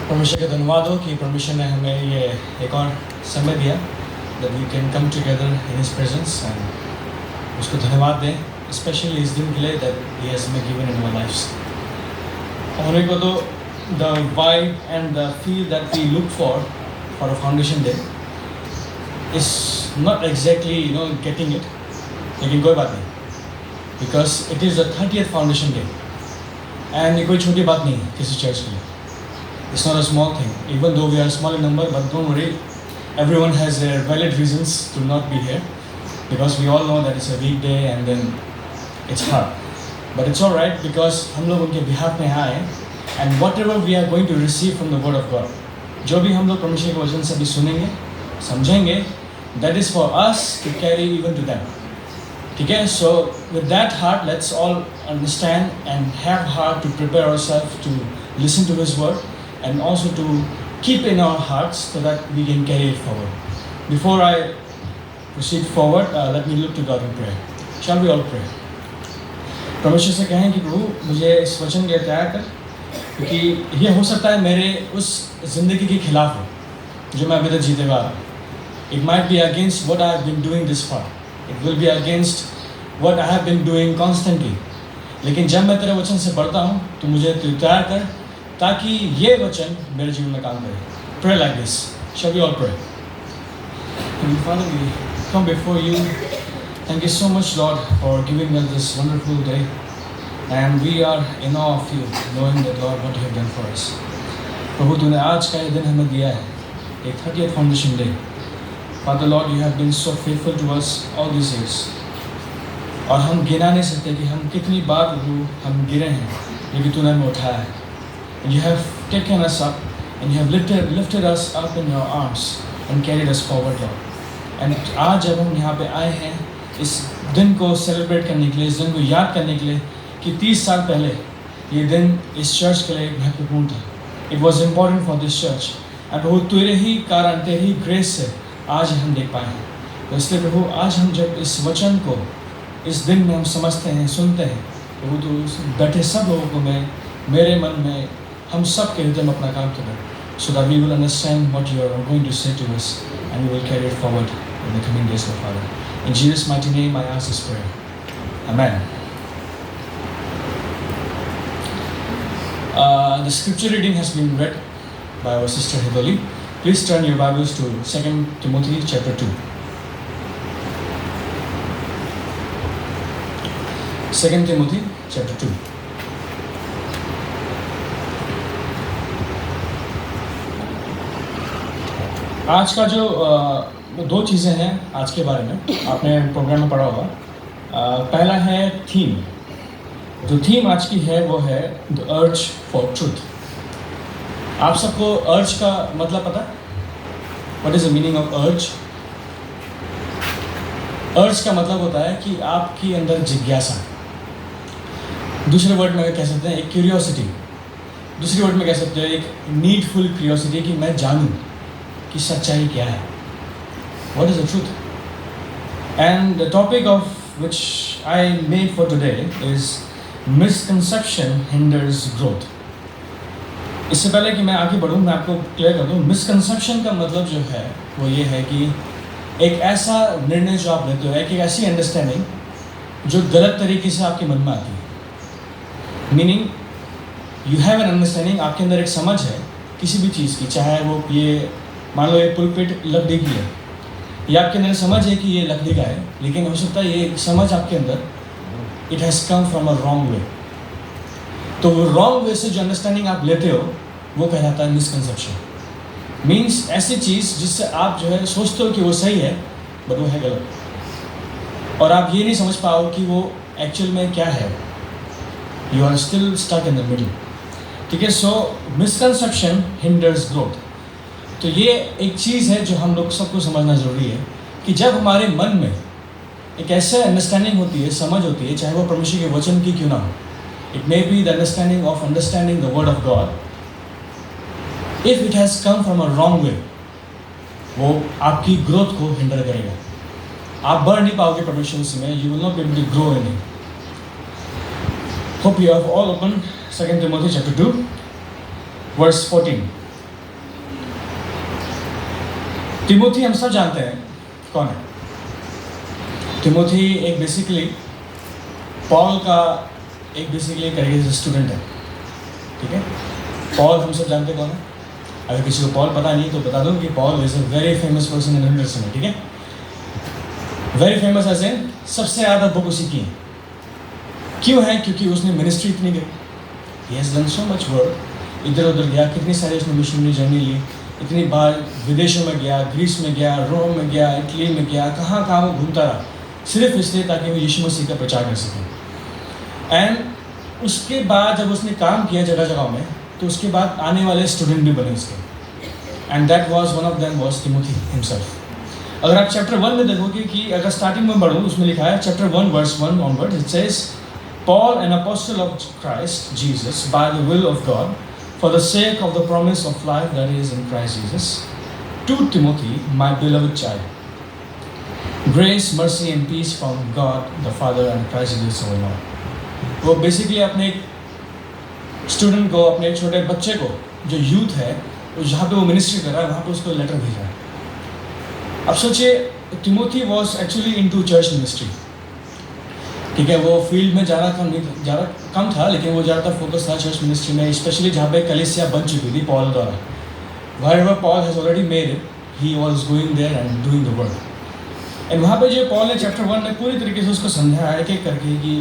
परमेश्वर का धन्यवाद हो कि परमेश्वर ने हमें ये एक और समय दिया that we can come together in His presence and उसको धन्यवाद दें, especially इस दिन के लिए that He has been given in our lives. और एक तो the vibe and the feel that we look for a foundation day is not exactly getting it, लेकिन कोई बात नहीं, because it is the 30th foundation day and ये कोई छोटी बात नहीं है किसी चर्च के लिए. It's not a small thing, even though we are small in number, but don't worry, everyone has their valid reasons to not be here, because we all know that it's a weekday and then it's hard. But it's alright, because हम लोग उनके behalf में आए and whatever we are going to receive from the word of God, जो भी हम लोग परमेश्वर के वचन से भी सुनेंगे, समझेंगे, that is for us to carry even to them. ठीक है? So with that heart, let's all understand and have heart to prepare ourselves to listen to His word and also to keep in our hearts so that we can carry it forward. Before I proceed forward, let me look to God in prayer. Shall we all pray? परमेश्वर से कहें कि प्रभु मुझे इस वचन के लिए तैयार कर, क्योंकि ये हो सकता है मेरे उस ज़िंदगी के खिलाफ हो जो मैं अभी तक जीते हुआ रहा. It might be against what I have been doing this far. It will be against what I have been doing constantly. लेकिन जब मैं तेरे वचन से पढ़ता हूँ तो मुझे तैयार कर ताकि ये वचन मेरे जीवन में काम करे. Pray like this. Shall we all pray? Heavenly Father, we come before you. Thank you so much, Lord, for giving us this wonderful day. And we are in awe of you, knowing that, Lord, what you have done for us. प्रभु तूने आज का ये दिन हमें दिया है, एक 30th foundation day. Father, Lord, you have been so faithful to us all these years. और हम गिना नहीं सकते कि हम कितनी बार प्रभु हम गिरे हैं, लेकिन तूने हमें उठाया है. You have taken us up and you have lifted us up in your arms and carried us forward, Lord. And आज जब हम यहाँ पे आए हैं इस दिन को सेलिब्रेट करने के लिए, इस दिन को याद करने के लिए कि 30 साल पहले ये दिन इस चर्च के लिए महत्वपूर्ण था. It was important for this church. और प्रभु तेरे ही कारण, तेरी ही ग्रेस से आज हम देख पाए हैं. तो इसलिए प्रभु आज हम जब इस वचन को इस दिन में हम समझते हैं, सुनते हैं, प्रभु तो बैठे सब लोगों को मेरे मन में हम सब के हृदय में अपना काम करें, so that we will understand what you are going to say to us and we will carry it forward in the coming days, of Father. In Jesus' mighty name I ask this prayer. Amen. The scripture reading has been read by our sister Hidoli. Please turn your Bibles to 2 Timothy chapter 2. 2 Timothy chapter 2. आज का जो दो चीज़ें हैं आज के बारे में आपने प्रोग्राम में पढ़ा होगा. पहला है थीम. जो थीम आज की है वो है द अर्ज फॉर ट्रूथ. आप सबको अर्ज का मतलब पता है? What is the meaning of अर्ज? अर्ज का मतलब होता है कि आपकी अंदर जिज्ञासा. दूसरे वर्ड में कह सकते हैं एक क्यूरियोसिटी. दूसरे वर्ड में कह सकते हैं एक नीडफुल क्यूरियोसिटी कि मैं जानूं कि सच्चाई क्या है. What is the truth? And the topic of which I made for today is misconception hinders growth. इससे पहले कि मैं आगे बढ़ूँ मैं आपको क्लियर कर दूँ. मिसकंसेप्शन का मतलब जो है वो ये है कि एक ऐसा निर्णय जो आप लेते हो, एक ऐसी अंडरस्टैंडिंग जो गलत तरीके से आपके मन में आती है. Meaning you have an understanding, आपके अंदर एक समझ है किसी भी चीज़ की, चाहे वो ये मान लो एक पुलपिट लकड़ी की है, या आपके अंदर समझ है कि ये लकड़ी का है, लेकिन हो सकता है ये समझ आपके अंदर it has come from a wrong way. तो वो रॉन्ग वे से जो अंडरस्टैंडिंग आप लेते हो वो कहलाता है मिसकंसेप्शन. मीन्स ऐसी चीज़ जिससे आप जो है सोचते हो कि वो सही है बट वो है गलत, और आप ये नहीं समझ पाओ कि वो एक्चुअल में क्या है. You are still stuck in the middle. ठीक है. So misconception hinders growth. तो ये एक चीज़ है जो हम लोग सबको समझना ज़रूरी है कि जब हमारे मन में एक ऐसा अंडरस्टैंडिंग होती है, समझ होती है, चाहे वो परमेश्वर के वचन की क्यों ना हो, it may be the understanding of understanding the word of God. If it has come from a wrong way, वो आपकी ग्रोथ को हिंडर करेगा. आप बढ़ नहीं पाओगे परमेश्वर में. You will not be able to grow in it. Hope you have all open 2 Timothy chapter 2 verse 14. Timothy हम सब जानते हैं कौन है। तिमोथी एक बेसिकली पॉल का एक बेसिकली तरीके से स्टूडेंट है, ठीक है। पॉल हम सब जानते हैं कौन है। अगर किसी को पॉल पता नहीं तो बता दूं कि Paul is a very famous person in new testament, ठीक है। वेरी फेमस एज इन सबसे ज़्यादा बुक उसी की है। क्यों है? क्योंकि उसने मिनिस्ट्री इतनी की, he has done so much work, इधर उधर गया, कितनी सारी उसने मिशनरी जर्नी ली, इतनी बार विदेशों में गया, ग्रीस में गया, रोम में गया, इटली में गया, कहाँ कहाँ वो घूमता रहा, सिर्फ इसलिए ताकि वो यीशु मसीह का प्रचार कर सके। एंड उसके बाद जब उसने काम किया जगह जगह में, तो उसके बाद आने वाले स्टूडेंट भी बने उसके, and that was one of them was Timothy himself. अगर आप चैप्टर 1 में देखोगे कि अगर स्टार्टिंग में पढ़ूँ, उसमें लिखा है chapter 1 verse 1 onwards, it says Paul, an apostle of Christ Jesus, by the will of God, for the sake of the promise of life that is in Christ Jesus, to Timothy, my beloved child, grace, mercy and peace from God the Father and Christ Jesus our Lord। वो basically अपने एक student को, अपने एक छोटे बच्चे को, जो यूथ है, जहाँ पे वो मिनिस्ट्री कर रहा है, वहाँ पे उसको लेटर भेजा है। अब सोचिए, Timothy was actually into church ministry, ठीक है। वो फील्ड में ज़्यादा कम था, लेकिन वो ज़्यादातर फोकस था चर्च मिनिस्ट्री में, स्पेशली जहाँ पे कलीसिया बन चुकी थी पॉल द्वारा। Wherever Paul has already made it, he was going there and doing the work। And वहाँ पे जो पॉल ने चैप्टर 1 में पूरी तरीके से उसको समझाया एक एक करके कि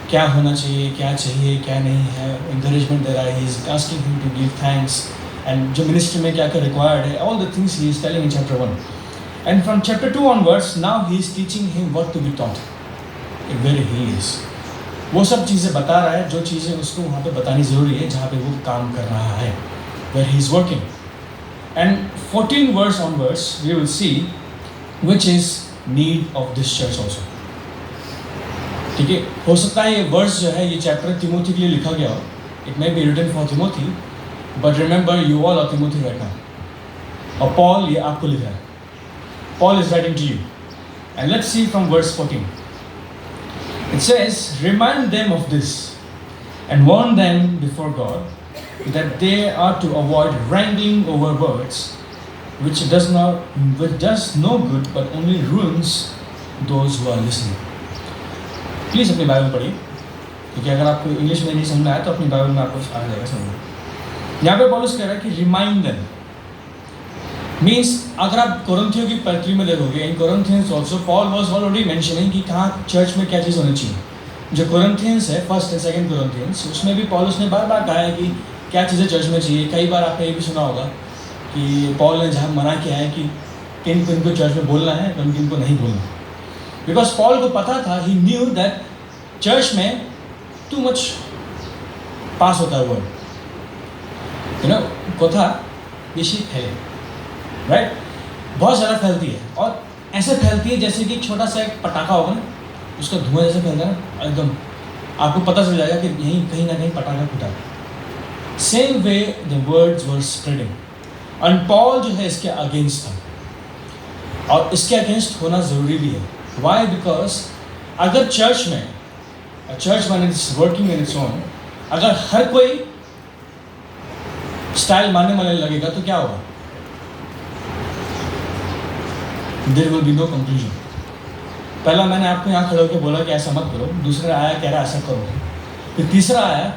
क्या होना चाहिए, क्या नहीं है, इंकरेजमेंट दे रहा है, he is asking him to give thanks, and जो मिनिस्ट्री में क्या क्या रिक्वायर्ड है, all the things he is telling in chapter 1। And from chapter 2 onwards now he is teaching him what to be taught where he is. वो सब चीज़ें बता रहा है जो चीज़ें उसको वहाँ पे बतानी ज़रूरी है जहाँ पे वो काम कर रहा है, where he is working. And 14 verse onwards we will see which is need of this church also, ठीक है। हो सकता है ये वर्स जो है, ये चैप्टर तिमोथी के लिए लिखा गया हो, it may be written for Timothy, but remember you all are Timothy right now, और पॉल ये आपको लिख रहा है, Paul is writing to you. And let's see from verse 14। It says, remind them of this and warn them before God that they are to avoid wrangling over words which does no good but only ruins those who are listening। Please अपनी Bible पढ़िए, क्योंकि अगर आपको English में नहीं समझ में आया तो अपनी बाइबल में आपको आ जाएगा समझ। यहाँ पे पौलुस कह रहा है कि रिमाइंड देम मीन्स, अगर आप कोरिन्थियों की पत्री में देखोगे, in Corinthians also Paul was already mentioning कि कहाँ चर्च में क्या चीज़ होनी चाहिए। जो कोरिन्थियंस है, फर्स्ट एंड सेकंड कोरिन्थियंस, उसमें भी पॉलुस ने बार बार कहा है कि क्या चीज़ें चर्च में चाहिए। कई बार आपने ये भी सुना होगा कि पॉल ने जहाँ मना किया है कि किन किन को चर्च में बोलना है, किन किन को नहीं बोलना, बिकॉज पॉल को पता था, ही न्यू दैट चर्च में टू मच पास होता है वर्ड, यू नो, कथा बेशी फैले, राइट, बहुत ज़्यादा फैलती है, और ऐसे फैलती है जैसे कि छोटा सा एक पटाखा होगा ना, उसका धुआं जैसे फैलता है ना, एकदम आपको पता चल जाएगा कि यहीं कहीं ना कहीं पटाखा फूटा। Same way the words were spreading, and Paul जो है इसके अगेंस्ट था, और इसके अगेंस्ट होना ज़रूरी भी है। वाई? बिकॉज अगर चर्च में, church when it's working in its own, अगर हर कोई स्टाइल मानने वाले लगेगा तो क्या होगा? There will be no conclusion. पहला मैंने आपको यहाँ खड़े होकर बोला कि ऐसा मत करो, दूसरा आया कह रहा ऐसा करो, फिर तीसरा आया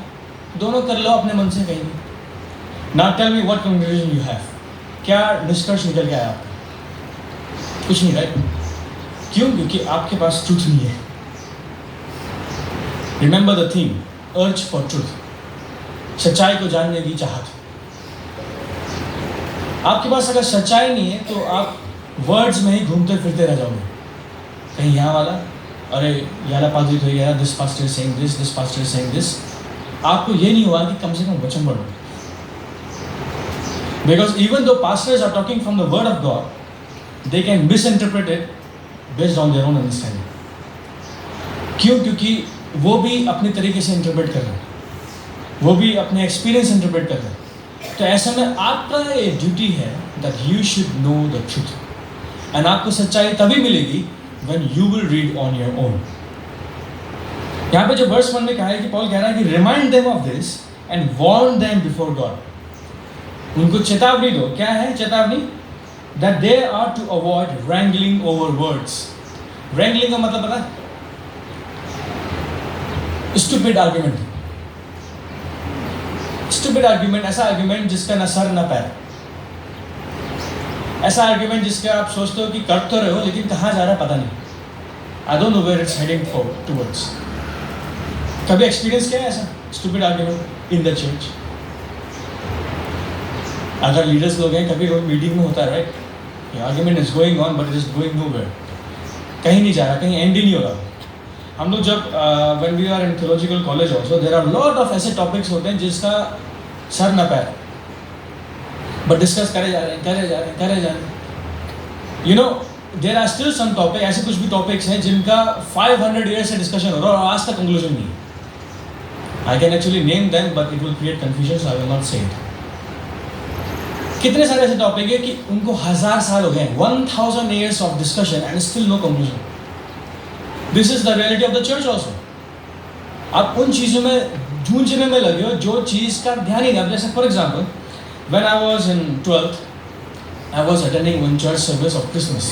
दोनों कर लो अपने मन से कहीं भी। Now tell me what conclusion you have, क्या निष्कर्ष निकल के आया आपको? कुछ नहीं, राइट? क्यों? क्योंकि आपके पास ट्रूथ नहीं है। Remember the theme, urge for truth, सच्चाई को जानने की चाहत। आपके पास अगर सच्चाई नहीं है तो आप वर्ड्स में ही घूमते फिरते रह जाओगे, कहीं यहाँ वाला, अरे याला पादरी तो यार, this pastor is saying this, this pastor is saying this. आपको ये नहीं हुआ कि कम से कम वचन पढ़ो, because even though pastors are talking from the word of God, they can misinterpret it based on their own understanding. क्यों? क्योंकि वो भी अपने तरीके से इंटरप्रेट कर रहे हैं, वो भी अपने एक्सपीरियंस इंटरप्रेट कर रहे हैं। तो ऐसे में आपका ये ड्यूटी है that you should know the truth, and आपको सच्चाई तभी मिलेगी when you will read on your own। यहाँ पे जो वर्स 1 में कहा है कि पॉल कह रहा है कि remind them of this and warn them before God। उनको चेतावनी दो। क्या है चेतावनी? that they are to avoid wrangling over words. Wrangling का मतलब पता है? Stupid argument. Stupid argument, ऐसा argument जिसका ना सर ना पैर, ऐसा argument जिसका आप सोचते हो कि कर तो रहे हो लेकिन कहाँ जा रहा है पता नहीं. I don't know where it's heading towards. कभी experience किया है ऐसा stupid argument in the church? अगर leaders लोग हैं, कभी मीटिंग में होता है, right? Argument is going on but it is going nowhere. कहीं नहीं जा रहा, कहीं end ही नहीं हो रहा. हम लोग जब when we are in theological college also, there are lot of ऐसे topics होते हैं जिसका सर न पैर, but discuss करे जा रहे हैं. You know, there are still some topics, ऐसे कुछ भी topics हैं जिनका 500 years से discussion हो रहा है और आज तक conclusion नहीं. I can actually name them but it will create confusion, so I will not say it. कितने सारे ऐसे टॉपिक है कि उनको 1000 साल हो गए, 1000 years of discussion and still no conclusion. This is the reality of the church also. आप उन चीज़ों में जूझने में लगे हो जो चीज़ का ध्यान ही नहीं. जैसे for example, when I was in 12th, I was attending one church service of Christmas.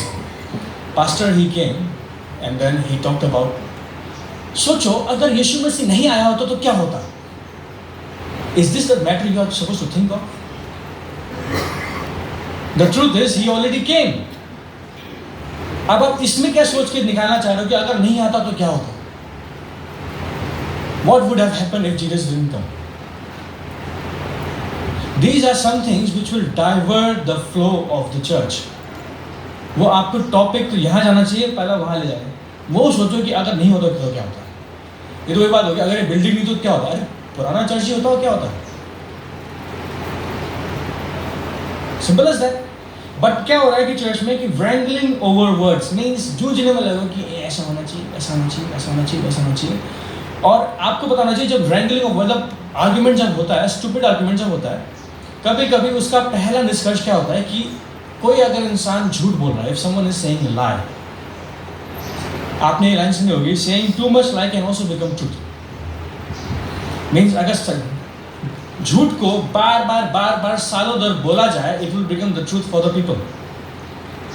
Pastor he came and then he talked about, सोचो अगर यीशु मसीह नहीं आया होता तो क्या होता? Is this the matter you are supposed to think of? The truth is he already came. अब आप इसमें क्या सोच के निकालना चाह रहे हो कि अगर नहीं आता तो क्या होता? What would have happened if Jesus didn't come? These are some things which will divert the flow of the church. वो आपको टॉपिक तो यहाँ जाना चाहिए, पहले वहाँ ले जाए. वो सोचो कि अगर नहीं होता तो क्या होता? ये तो वही बात होगी, अगर ये बिल्डिंग नहीं तो क्या होता? अरे पुराना चर्च ही होता हो क्या होता? Simple as that. बट क्या हो रहा है कि चर्च में कि wrangling over words means जूझने में लगो कि ऐसा होना चाहिए, ऐसा होना चाहिए, ऐसा होना चाहिए, ऐसा होना चाहिए. और आपको बताना चाहिए जब wrangling मतलब आर्ग्यूमेंट जब होता है, स्टूपिड आर्ग्यूमेंट जब होता है, कभी कभी उसका पहला निष्कर्ष क्या होता है कि कोई अगर इंसान झूठ बोल रहा है, if someone is saying a lie, आपने ये लाइन सुनी होगी, saying too much lie can also become truth. Means अगर झूठ को बार बार सालों दर बोला जाए, it will become the truth for the people.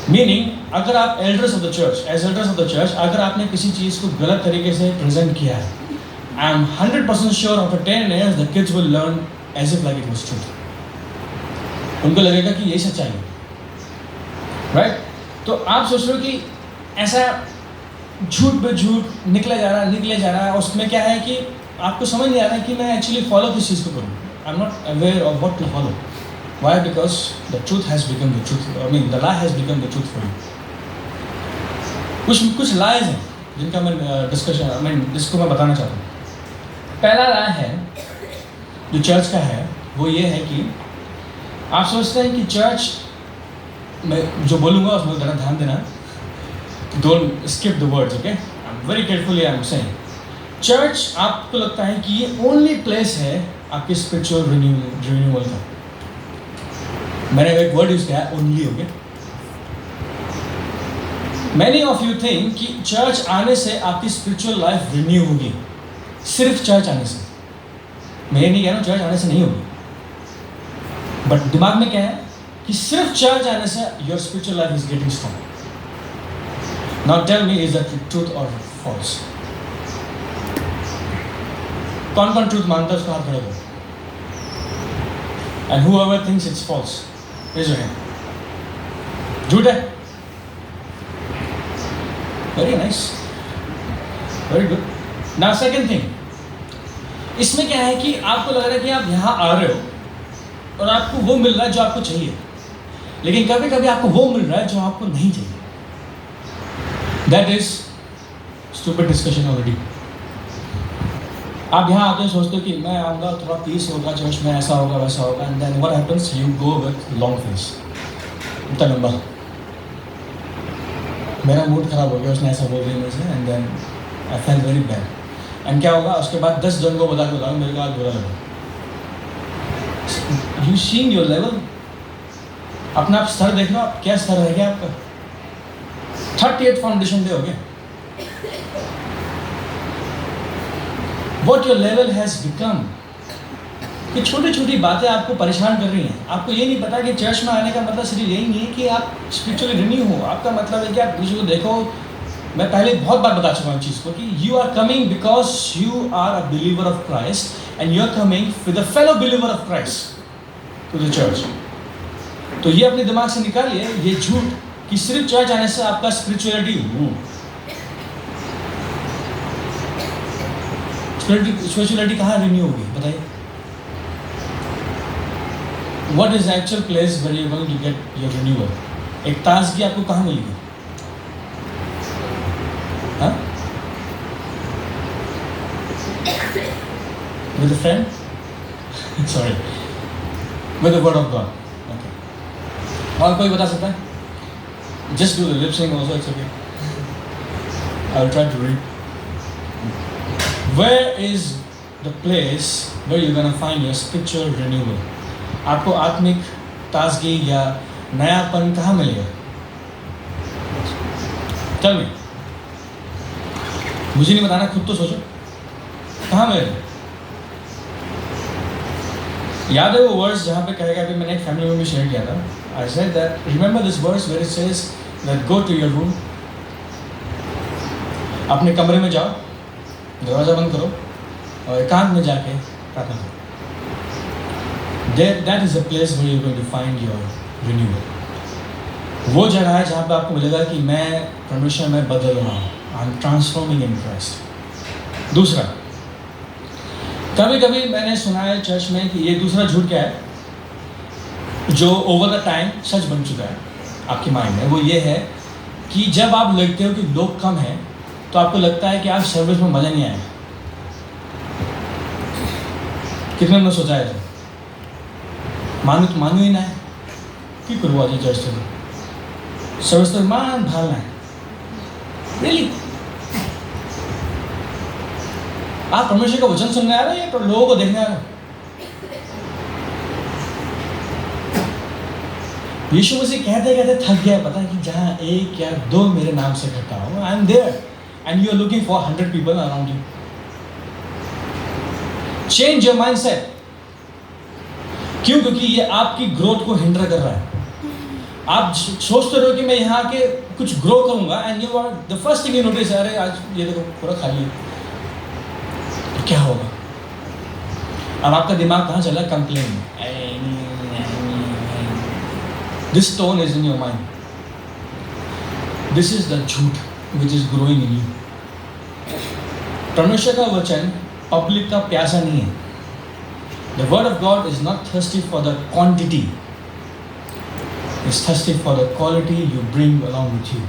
Meaning अगर आप elders of the church, as elders of the church, अगर आपने किसी चीज़ को गलत तरीके से प्रेजेंट किया है, I am 100% sure after 10 years the kids will learn as if like it was truth. उनको लगेगा कि यही सच्चाई है, right? तो आप सोच रहे हो कि ऐसा झूठ पे झूठ निकले जा रहा है. उसमें क्या है कि आपको समझ नहीं आ रहा है कि मैं एक्चुअली फॉलो किस चीज़ को करूँ. I am not aware of what to follow. Why? Because the truth has become the truth. I mean, the lie has become the truth for you. कुछ lies हैं जिनका मैं जिसको मैं बताना चाहता हूँ. पहला lie है जो चर्च का है, वो ये है कि आप सोचते हैं कि चर्च में जो बोलूँगा उसमें ज़रा ध्यान देना. Don't skip the words, okay? I'm very carefully I'm saying. Church आपको लगता है कि ये ओनली प्लेस है आपके स्पिरिचुअल रिन्यूअल का. मैंने एक वर्ड यूज किया है, only, okay? Many of you think कि चर्च आने से आपकी स्पिरिचुअल लाइफ रिन्यू होगी, सिर्फ चर्च आने से. मैं ये नहीं कह रहा हूँ चर्च आने से नहीं होगी, बट दिमाग में क्या है कि सिर्फ चर्च आने से your spiritual life is getting strong. Now tell me, is that truth or false? कौन ट्रूथ मानता है उसका हाथ खड़ा करो. And whoever thinks it's false, raise your hand. झूठ है. Very nice, very good. Now second thing, इसमें क्या है कि आपको लग रहा है कि आप यहाँ आ रहे हो और आपको वो मिल रहा है जो आपको चाहिए, लेकिन कभी कभी आपको वो मिल रहा है जो आपको नहीं चाहिए. That is stupid discussion already. आप यहाँ आते हैं सोचते हो कि मैं आऊँगा थोड़ा पीस होगा चर्च में, ऐसा होगा वैसा होगा, and then what happens? You go with long face. इतना लंबा. मेरा मूड खराब हो गया, उसने ऐसा बोल दिया मेरे से, and then I felt very bad. And क्या होगा उसके बाद 10 जन को बता के बताऊँ मेरे को आज बुरा लगा. You seeing your level? अपना आप स्तर देख लो, आप क्या स्तर रह गया आपका. 38 फाउंडेशन पे हो गया. What your level has become कि छोटी छोटी बातें आपको परेशान कर रही हैं। आपको ये नहीं पता कि चर्च में आने का मतलब सिर्फ यही नहीं है कि आप स्पिरिचुअली रिन्यू हो। आपका मतलब है कि आप दूसरों को देखो। मैं पहले बहुत बार बता चुका हूँ चीज़ को कि you are coming because you are a believer of Christ and you are coming with a fellow believer of Christ to the church. तो ये अपने दिमाग से निकालिए ये झूठ कि सिर्फ चर्च आने से आपका स्पिरिचुअलिटी कहाँ रिन्यू होगी बताइए? What is the actual place where you are going to get your renewal? एक ताजगी आपको कहाँ मिलेगी? हाँ? With a friend? Sorry. With the word of God. Okay. और कोई बता सकता है? Just do the lip sync also. It's okay. I will try to read. Where is the place where you're gonna find your spiritual renewal? आपको आत्मिक ताजगी या नयापन कहाँ मिलेगा? चल मैं मुझे नहीं बताना, खुद तो सोचो कहाँ मिलेगा। याद है वो वर्स जहाँ पे कहेगा कि मैंने एक फैमिली में भी शेयर किया था। I said that remember this verse where it says that go to your room, अपने कमरे में जाओ, दरवाज़ा बंद करो और एकांत में जाके प्रार्थना करो। That is the place where you're going to find your renewal. वो जगह है जहाँ पे आपको मिलेगा कि मैं परमेश्वर में बदल रहा हूँ। I'm transforming in Christ. दूसरा, कभी कभी मैंने सुना है चर्च में कि ये दूसरा झूठ क्या है जो ओवर द टाइम सच बन चुका है आपके माइंड में। वो ये है कि जब आप लगते हो कि लोग कम हैं तो आपको लगता है कि आप सर्विस में मज़ा नहीं आएगा। कितने ने सोचा है? मानो तो मानो ही ना है कि करूँ आज चर्च से सर्विस तो मान भालना है। रियली आप परमेश्वर का वचन सुनने आ रहे हैं या लोगों को देखने आ रहे हैं? यीशु मसीह कहते कहते थक गया, पता है कि जहाँ एक या दो मेरे नाम से इकट्ठा हो, I am there and you are looking for 100 people around you. Change your mindset. क्यों? क्योंकि ये आपकी ग्रोथ को हिंडर कर रहा है। आप सोचते रहो कि मैं यहाँ के कुछ ग्रो करूँगा and you are the first thing you notice, अरे आज ये देखो पूरा खाली है, तो क्या होगा? अब आपका दिमाग कहाँ चला? Complain. This tone is in your mind. This is the झूठ which is growing in you. परमेश्वर का वचन पब्लिक का प्यासा नहीं है। The word of God is not thirsty for the quantity. It's thirsty for the quality you bring along with you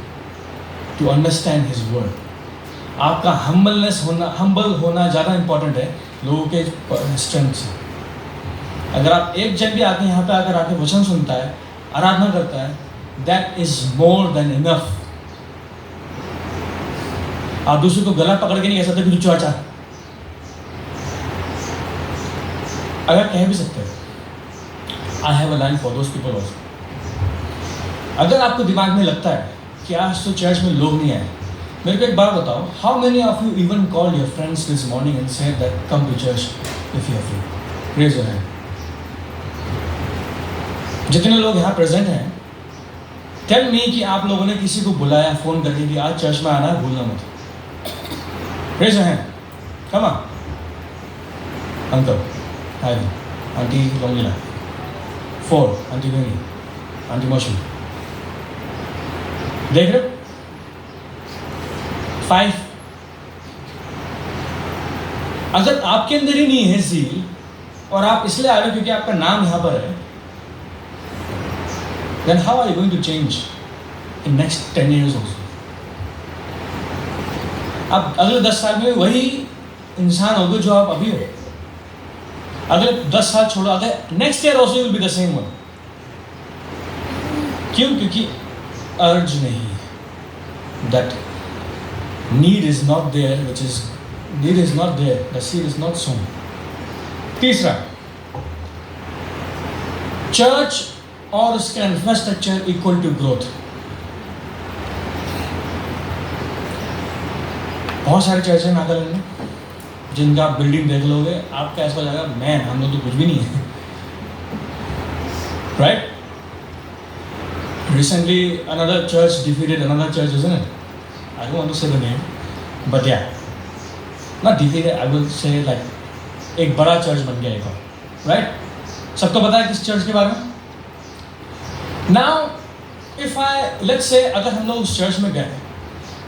to understand His word. आपका humble होना ज़्यादा important है लोगों के strength से। अगर आप एक जन भी आके यहाँ पे आकर आके वचन सुनता है, आराधना करता है, that is more than enough. आप दूसरे को गला पकड़ के नहीं कह सकते कि तू चाचा, अगर कह भी सकते हैं। I have a line for those people also. अगर आपको दिमाग में लगता है कि आज तो चर्च में लोग नहीं आए, मेरे को एक बात बताओ, how many of you even call your friends this morning and said that come to church if you are free? Raise your hand. जितने लोग यहाँ प्रेजेंट हैं, टेल मी कि आप लोगों ने किसी को बुलाया फ़ोन करके कि आज चर्च में आना है, भूलना मत। Raise your hand. Come on uncle, hi aunty लोंगिला, 4 आंटी वेनी, आंटी मौसम, देख रहे हो? 5। अगर आपके अंदर ही नहीं है ज़ील और आप इसलिए आ रहे हो क्योंकि आपका नाम यहाँ पर है, then how are you going to change in next 10 years also? आप अगले 10 साल में वही इंसान होगे जो आप अभी हो। अगले 10 साल छोड़ो, अगर next year also will be the same one. क्यों? क्योंकि अर्ज नहीं है। That need is not there, which is need is not there, the seed is not sown. तीसरा, चर्च और उसका इंफ्रास्ट्रक्चर इक्वल टू ग्रोथ। बहुत सारे चर्च हैं नागालैंड में जिनका आप बिल्डिंग देख लोगे आपका ऐसा हो जाएगा, मैन हम लोग तो कुछ भी नहीं है, right? Recently another church defeated another church, isn't it? I don't want to say the name, but yeah, not defeated, I will say like एक बड़ा चर्च बन गया एक और, राइट? सबको पता है किस चर्च के बारे में? Now if I let's say अगर हम लोग उस चर्च में गए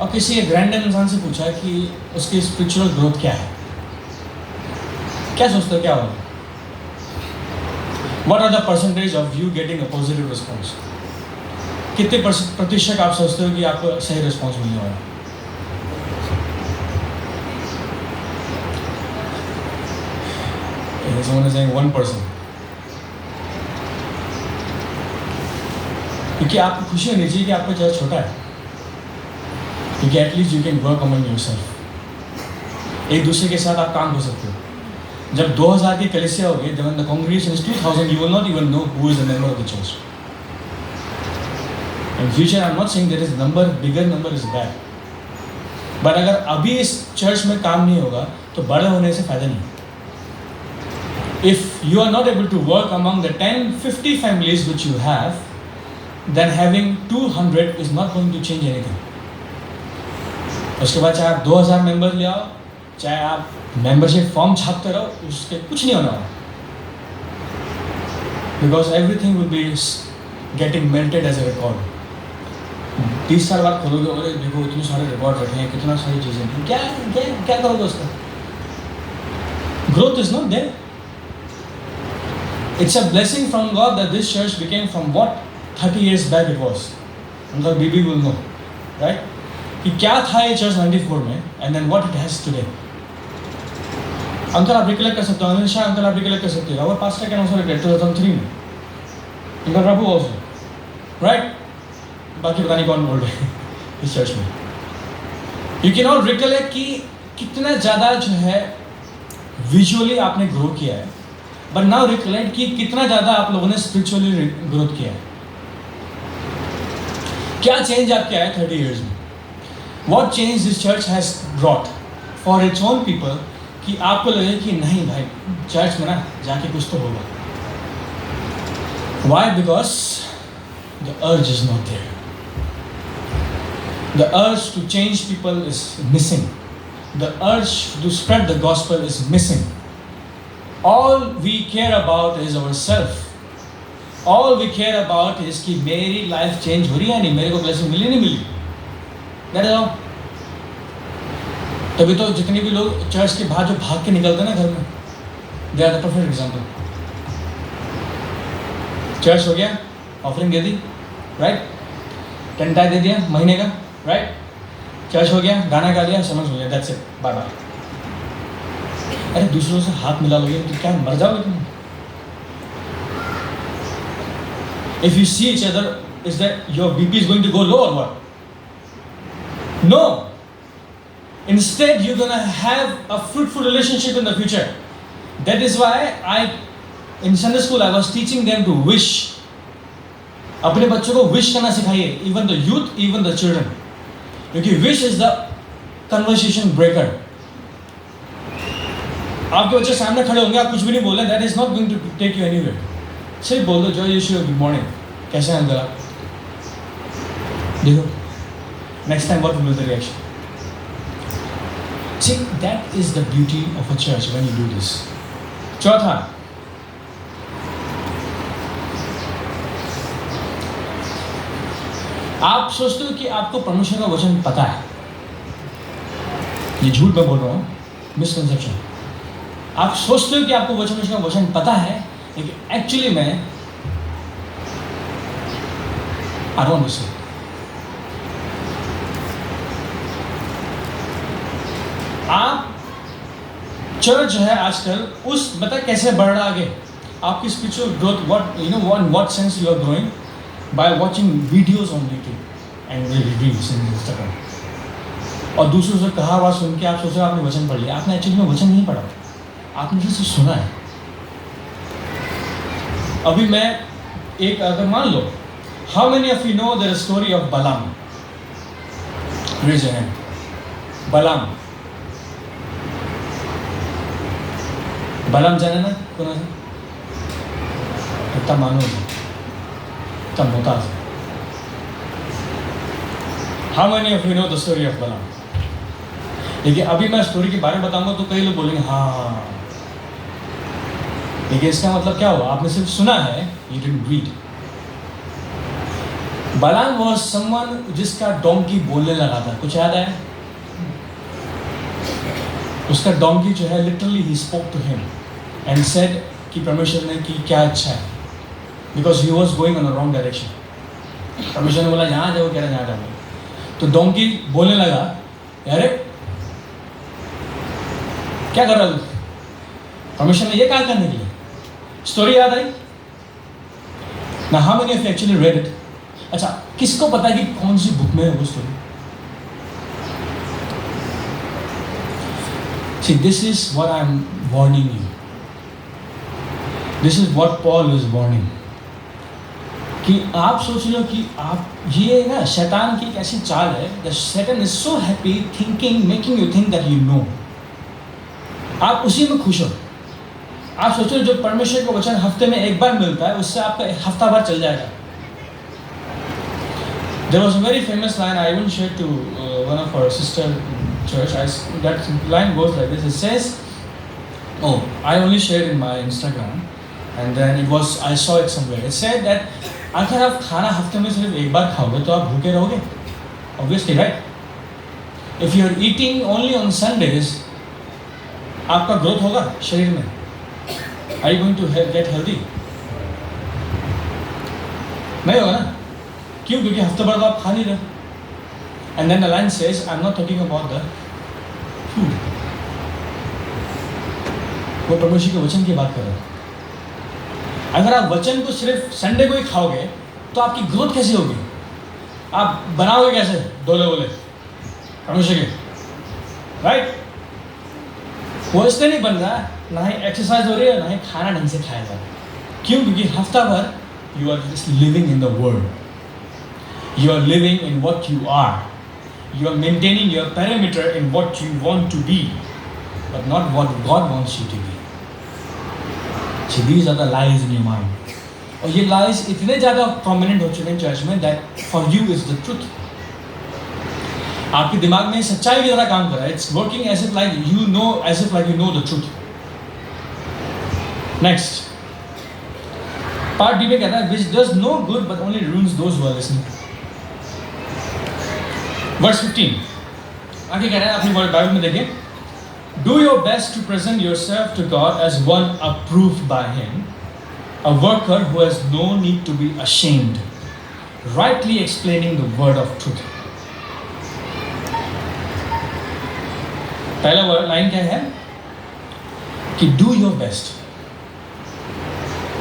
और किसी एक रैंडम इंसान से पूछा कि उसकी स्पिरिचुअल ग्रोथ क्या है, क्या सोचते हो क्या होगा? What are the percentage of you getting a positive response? कितने प्रतिशत आप सोचते हो कि आपको सही रिस्पॉन्स मिलने वाला? Someone is saying 1%. क्योंकि आपको खुशी होनी चाहिए कि आपका चर्च छोटा है, क्योंकि at least you can work among yourself, एक दूसरे के साथ आप काम कर सकते हो। जब 2000 की कलीसिया होगी, जब the congregation is 2000, you will not even know who is a member of the church. In future, I'm not saying there is number, bigger number is bad. But अगर अभी इस चर्च में काम नहीं होगा तो बड़े होने से फायदा नहीं। If you are not able to work among the 10-50 families which you have, then having 200 is not going to change anything. उसके बाद चाहे आप 2000 मेंबर ले आओ, चाहे आप मेंबरशिप फॉर्म छापते रहो, उसके कुछ नहीं होना। Because everything will be getting melted as a record. 30 साल बाद खोलोगे, अरे देखो इतने सारे रिकॉर्ड रखे हैं, कितना सारी चीज़ें हैं, क्या क्या क्या करोगे उसका? Growth is not there. It's a blessing from God that this church became from what 30 years back it was. Uncle BB will know, right? कि क्या था ये चर्च 94 में, and then what it has today. Uncle आप recollect कर सकते हो, Anisha uncle आप रिकलेक्ट कर सकते हो, our pastor can also recollect 2003 में, अंकल प्रभु also, right? बाकी पता नहीं कौन बोल रहे हैं इस चर्च में। यू कैन ऑल रिकलेक्ट कि कितना ज़्यादा जो है विजुअली आपने ग्रो किया है, बट नाउ रिकलेक्ट कि कितना ज़्यादा आप लोगों ने स्पिरिचुअली ग्रोथ किया है। क्या चेंज आपके आया 30 ईयर्स में? What change this church has brought for its own people, कि आपको लगे कि नहीं भाई चर्च में ना जाके कुछ तो होगा। Why? Because the urge is not there. The urge to change people is missing. The urge to spread the gospel is missing. All we care about is ourselves. All we care about is कि मेरी life change हो रही है नहीं, मेरे को blessing मिली नहीं मिली। That is all. तभी तो जितने भी लोग चर्च के बाहर जो भाग के निकलते हैं ना घर में, they are the perfect example. Church हो गया, ऑफरिंग दे दी, राइट? टेंटाई दे दिया महीने का, राइट? चर्च हो गया, गाना गा लिया, समझ हो गया, दैट्स इट, बाय बाय। अरे दूसरों से हाथ मिला लोगे तो क्या मर जाओगे तुम? If you see each other, is that your BP is going to go low or what? No. Instead, you're gonna have a fruitful relationship in the future. That is why in Sunday school, I was teaching them to wish. अपने बच्चों को wish करना सिखाइए, even the youth, even the children, क्योंकि wish is the conversation breaker. आपके बच्चे सामने खड़े होंगे, आप कुछ भी नहीं बोले, that is not going to take you anywhere. सिर्फ बोल दो, जय यीशु, गुड मॉर्निंग, कैसे हैं अंकल आप? देखो next time what will be the reaction. See that is the beauty of a church when you do this. चौथा, आप सोचते हो कि आपको परमेश्वर का वचन पता है। ये झूठ मैं बोल रहा हूँ, मिसकंसेप्शन। आप सोचते हो कि आपको परमेश्वर का वचन पता है, लेकिन एक्चुअली में आई डोंट नो। आप चर्च जो है आजकल उस मतलब कैसे बढ़ रहा आगे आपकी spiritual growth, what you know what sense you are growing by watching videos on YouTube and reels in Instagram. और दूसरों से कहा हुआ सुन के आप सोच रहे हो आपने वचन पढ़ लिया। आपने एक्चुअली में वचन नहीं पढ़ा, आपने सिर्फ सुना है। अभी मैं एक अगर मान लो, how many of you know the story of Balaam? Raise your hand. Balaam. बालाम जाने ना कोणाचं इतना माणूस इतना मोटा है. How many of you know the story of Balaam? देखिए अभी मैं स्टोरी के बारे में बताऊंगा तो कई लोग बोलेंगे हाँ, लेकिन इसका मतलब क्या हुआ? आपने सिर्फ सुना है, you didn't read. Balaam was someone जिसका डोंकी बोलने लगा था. कुछ याद है? उसका डोंकी जो है literally he spoke to him and said कि परमेश्वर ने कि क्या अच्छा है, because he was going on a wrong direction. परमेश्वर ने बोला यहाँ जाओ, कह रहा यहाँ जाओ. तो डोंकी बोलने लगा, अरे क्या कर रहा है? परमेश्वर ने ये कहा करने के लिए. स्टोरी याद आई ना? How many of you actually read it? अच्छा, किसको पता है कि कौन सी बुक में है वो story? See, this is what I'm warning you. This is what Paul is warning. कि आप सोच लो कि आप ये ना शैतान की एक ऐसी चाल है. The Satan is so happy thinking, making you think that you know. आप उसी में खुश हो. आप सोचो जो परमेश्वर का वचन हफ्ते में एक बार मिलता है उससे आपका हफ्ता भर चल जाएगा. There was a very famous line I even shared to one of our sister church. That line goes like this. It says, oh, I only shared in my Instagram, and then I saw it somewhere. It said that अगर आप खाना हफ्ते में सिर्फ एक बार खाओगे तो आप भूखे रहोगे. Obviously, right? If you are eating only on Sundays, आपका ग्रोथ होगा शरीर में? Are you going to get healthy? नहीं होगा ना. क्यों? क्योंकि हफ्ते भर तो आप खा नहीं रहे. And then the line says, I'm not talking about the food. वो परमेश्वर के वचन की बात कर रहे हैं. अगर आप वचन को सिर्फ संडे को ही खाओगे तो आपकी ग्रोथ कैसे होगी? आप बनाओगे कैसे डोले वोले परमेश्वर के? राइट? वो इसलिए नहीं बन रहा, ना ही एक्सरसाइज हो रही है, ना ही खाना ढंग से खाया जा रहा है. क्यों? क्योंकि हफ्ता भर you are just living in the world. You are living in what you are. You are maintaining your perimeter in what you want to be, but not what God wants you to be. See, these are the lies in your mind. और ये lies इतने ज़्यादा prominent हो चुके हैं church में that for you is the truth. आपके दिमाग में सच्चाई की तरह काम कर रहा है. It's working as if like you know the truth. Next, part B में कहता है which does no good but only ruins those who are listening. Verse 15. आगे कह रहा है, अपनी बाइबल में देखें. Do your best to present yourself to God as one approved by Him, a worker who has no need to be ashamed, rightly explaining the word of truth. पहला line क्या है कि do your best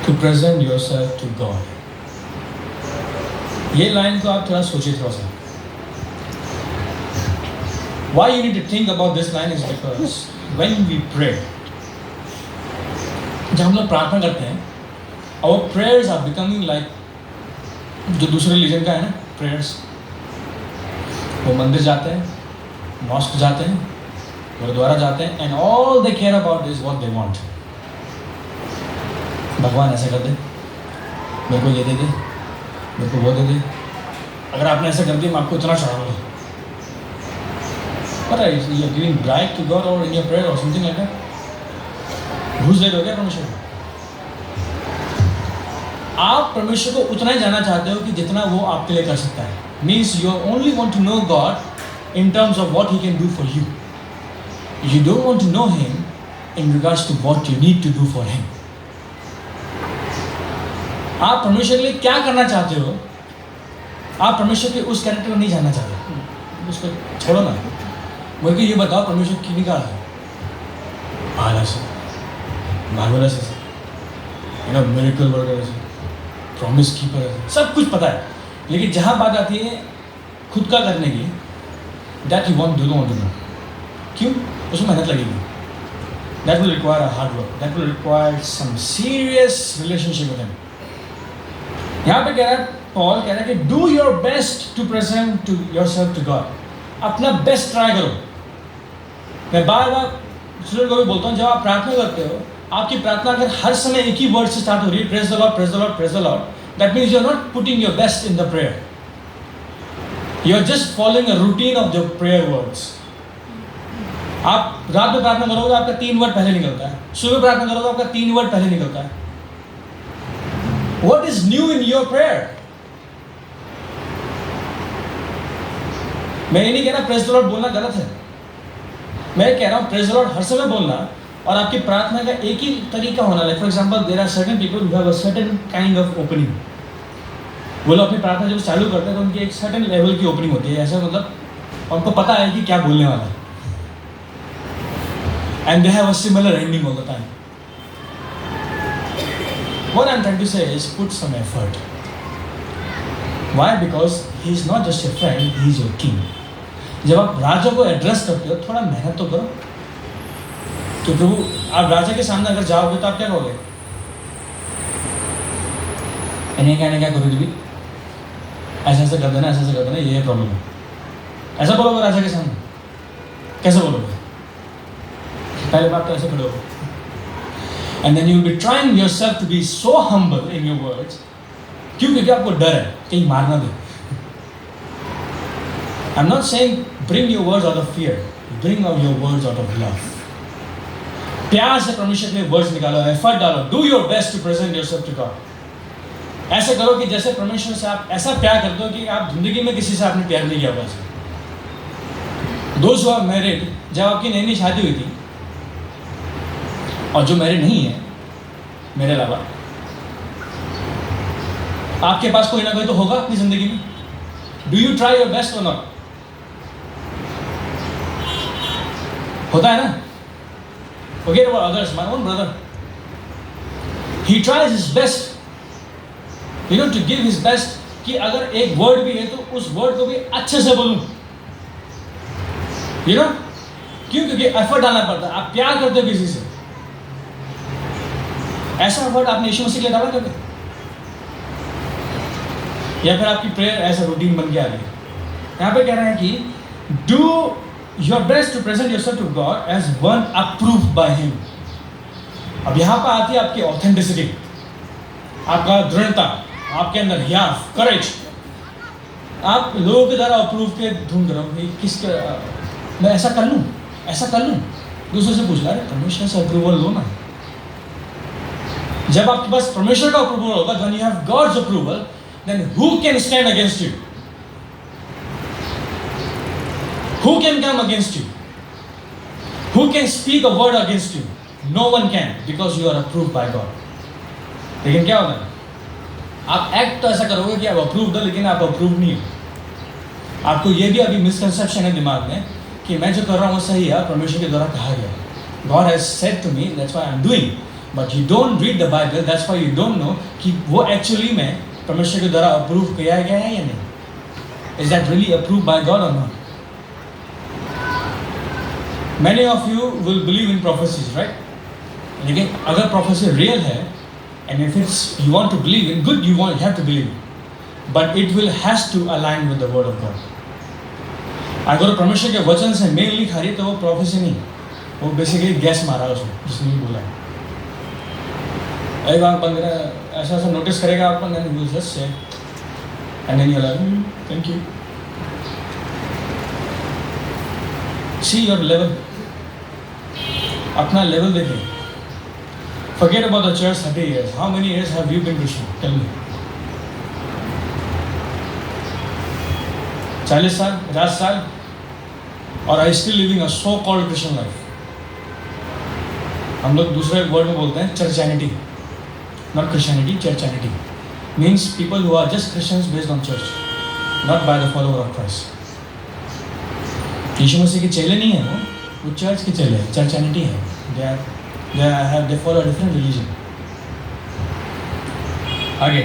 to present yourself to God. ये line को आप थोड़ा सोचिए थोड़ा सा. Why you need to think about this line is because when we pray, जब हम लोग प्रार्थना करते हैं, our prayers are becoming like जो दूसरे रिलीजन का है ना prayers. वो मंदिर जाते हैं, मॉस्क जाते हैं, गुरुद्वारा जाते हैं, and all they care about is what they want. भगवान ऐसा कर दे, मेरे को ये दे दे, मेरे को वो दे दे. अगर आपने ऐसा कर दिया मैं आपको इतना चढ़ाऊंगा. What are you giving bribe to God or in your prayer or something like that? घूस दे दोगे परमेश्वर को? आप परमेश्वर को उतना ही जाना चाहते हो कि जितना वो आपके लिए कर सकता है. Means you only want to know God in terms of what He can do for you. You don't want to know Him in regards to what you need to do for Him. आप परमेश्वर के लिए क्या करना चाहते हो? आप परमेश्वर के उस कैरेक्टर को नहीं जानना चाहते. उसको छोड़ो ना. मुझे को ये बताओ परमेश्वर की निकाल है मार्वलस है, यू नो मिरेकल वर्कर है, प्रॉमिस कीपर है, सब कुछ पता है. लेकिन जहाँ बात आती है खुद का करने की, that you want do not know. क्यों? उसमें मेहनत लगेगी. That will require a hard work. That will require some serious relationship with him. यहाँ पे कह रहा है, पॉल कह रहा है कि do your best to present to yourself to God. अपना बेस्ट ट्राई करो. मैं बार बार दूसरे को भी बोलता हूँ, जब आप प्रार्थना करते हो आपकी प्रार्थना अगर हर समय एक ही वर्ड से स्टार्ट हो रही है, praise the Lord, praise the Lord, praise the Lord, that means you are not putting your best in the prayer. You are just following a routine of the prayer words. आप रात में प्रार्थना करोगे आपका 3 word पहले निकलता है, सुबह प्रार्थना करोगे आपका 3 वर्ड पहले निकलता है. What is new in your prayer? मैं ये नहीं कह रहा प्रेज द लॉर्ड बोलना गलत है. मैं कह रहा हूँ प्रेज द लॉर्ड हर समय बोलना और आपकी प्रार्थना का एक ही तरीका होना. Like for example there are certain people who have a certain kind of opening. वो लोग अपनी प्रार्थना जब चालू करते हैं तो उनकी एक सर्टेन लेवल की ओपनिंग होती है. ऐसा मतलब उनको पता है कि क्या बोलने वाला है. And they have a similar ending all the time. What I'm trying to say is put some effort. Why? Because he is not just your friend, he is your king. जब आप राजा को एड्रेस करते हो थोड़ा मेहनत तो करो. तो प्रभु आप राजा के सामने अगर जाओगे तो आप क्या कहोगे? इन्हें कहने क्या करोगे? भी ऐसा ऐसा कर देना, ऐसा ऐसा कर देना, ये प्रॉब्लम है. ऐसा बोलोगे राजा के सामने? कैसे बोलोगे? पहले बात तो ऐसे खड़े हो. And then you'll be trying yourself to be so humble in your words. क्यों? क्योंकि आपको डर है कहीं मारना दे. I'm not saying bring your words out of fear. Bring out your words out of love. प्यार से परमेश्वर के लिए वर्ड्स निकालो, एफर्ट डालो. Do your best to present yourself to God. ऐसा करो कि जैसे परमेश्वर से आप ऐसा प्यार करते हो कि आप जिंदगी में किसी से आपने प्यार नहीं किया होगा. Those who are married, जब आपकी नई नई शादी हुई थी और जो मैरिड नहीं है मेरे अलावा, आपके पास कोई ना कोई तो होगा अपनी जिंदगी में. Do you try your best और नॉट? होता है ना. Forget about others. My own brother, he tries his best, to give his best कि अगर एक वर्ड भी है तो उस वर्ड को भी अच्छे से बोलूं. क्यों? क्योंकि एफर्ट डालना पड़ता है. आप प्यार करते हो किसी से. ऐसा वर्ड आपने यीशु मसीह के लिए डाला कभी? या फिर आपकी प्रेयर ऐसा रूटीन बन के आ गई? यहाँ पे कह रहे हैं कि do your best to present yourself to God as one approved by him. अब यहाँ पर आती है आपकी ऑथेंटिसिटी, आपका दृढ़ता, आपके अंदर हियाफ, करेज. आप लोगों के द्वारा अप्रूव के ढूंढ रहे हो कि किसके मैं ऐसा कर लूँ, ऐसा कर लूँ. दूसरे से पूछ रहा है परमेश्वर से अप्रूवल लो ना. जब आपके पास परमेश्वर का अप्रूवल होगा, when you have God's approval, then who can stand against you? Who can come against you? Who can speak a word against you? No one can, because you are approved by God. लेकिन क्या होगा? आप act तो ऐसा करोगे कि आप approved हो, लेकिन आप अप्रूव नहीं हो. आपको ये भी अभी मिसकंसेप्शन है दिमाग में कि मैं जो कर रहा हूँ वो सही है, परमेश्वर के द्वारा कहा गया. God has said to me, that's why I'm doing. But you don't read the Bible, that's why you don't know कि वो एक्चुअली में परमेश्वर के द्वारा अप्रूव किया गया है या नहीं. Is that really approved by God or not? Many of you will believe in prophecies, right? लेकिन अगर prophecy real है, and if it's you want to believe in, good, you have to believe, but it will has to align with the word of God. अगर परमेश्वर के वचन से mail नहीं खा रही तो वो prophecy नहीं, वो बेसिकली गैस मारा उसको जिसने भी बोला है. एक बार बंद ऐसा ऐसा नोटिस करेगा आपको, and you just say and then you like thank you. See your level, अपना लेवल देखिए. Forget about the church 30 years. How many years have you been Christian? Tell me. 40 साल, 50 साल, और I still living a so called Christian life. हम लोग दूसरे word में बोलते हैं चर्चैनिटी. Not Christianity, churchanity means people who are just Christians based on church, not by the follower of Christ. यीशु मसीह के चेले नहीं है वो चर्च के चेले हैं. चर्चैनिटी है. They follow a different religion. आगे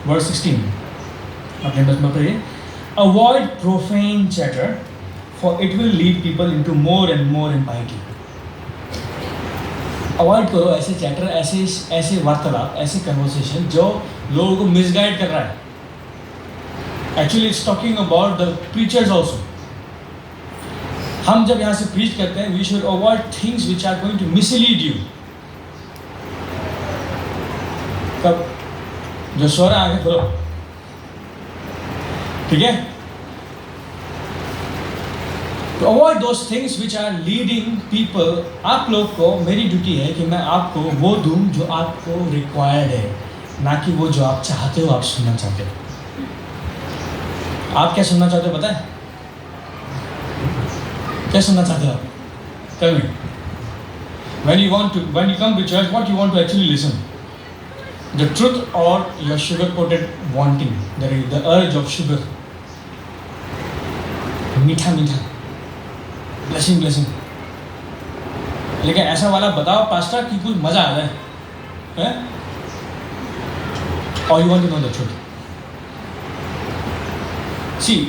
verse 16 अपने बस में पढ़िए. Avoid profane chatter, for it will lead people into more and more impiety. Avoid करो ऐसे चैटर, ऐसे वार्तालाप, ऐसे कन्वर्सेशन जो लोगों को मिसगाइड कर रहा है. Actually it's talking about the preachers also. हम जब यहाँ से प्रीच करते हैं, we should avoid things which are going to mislead you. जो सो रहा है आगे खोलो, ठीक है? To avoid those things which are leading people, आप लोग को, मेरी ड्यूटी है कि मैं आपको वो दूं जो आपको रिक्वायर्ड है, ना कि वो जो आप चाहते हो, आप सुनना चाहते हो। आप क्या सुनना चाहते हो पता है? क्या सुनना चाहते हो आप? Tell me. When you come to church, what you want to actually listen? The truth or your sugar-coated wanting, the urge of sugar. मीठा मीठा, ब्लेसिंग। लेकिन ऐसा वाला बताओ पास्टर कि कुछ मजा आ रहा है? Or you want to know the truth? See,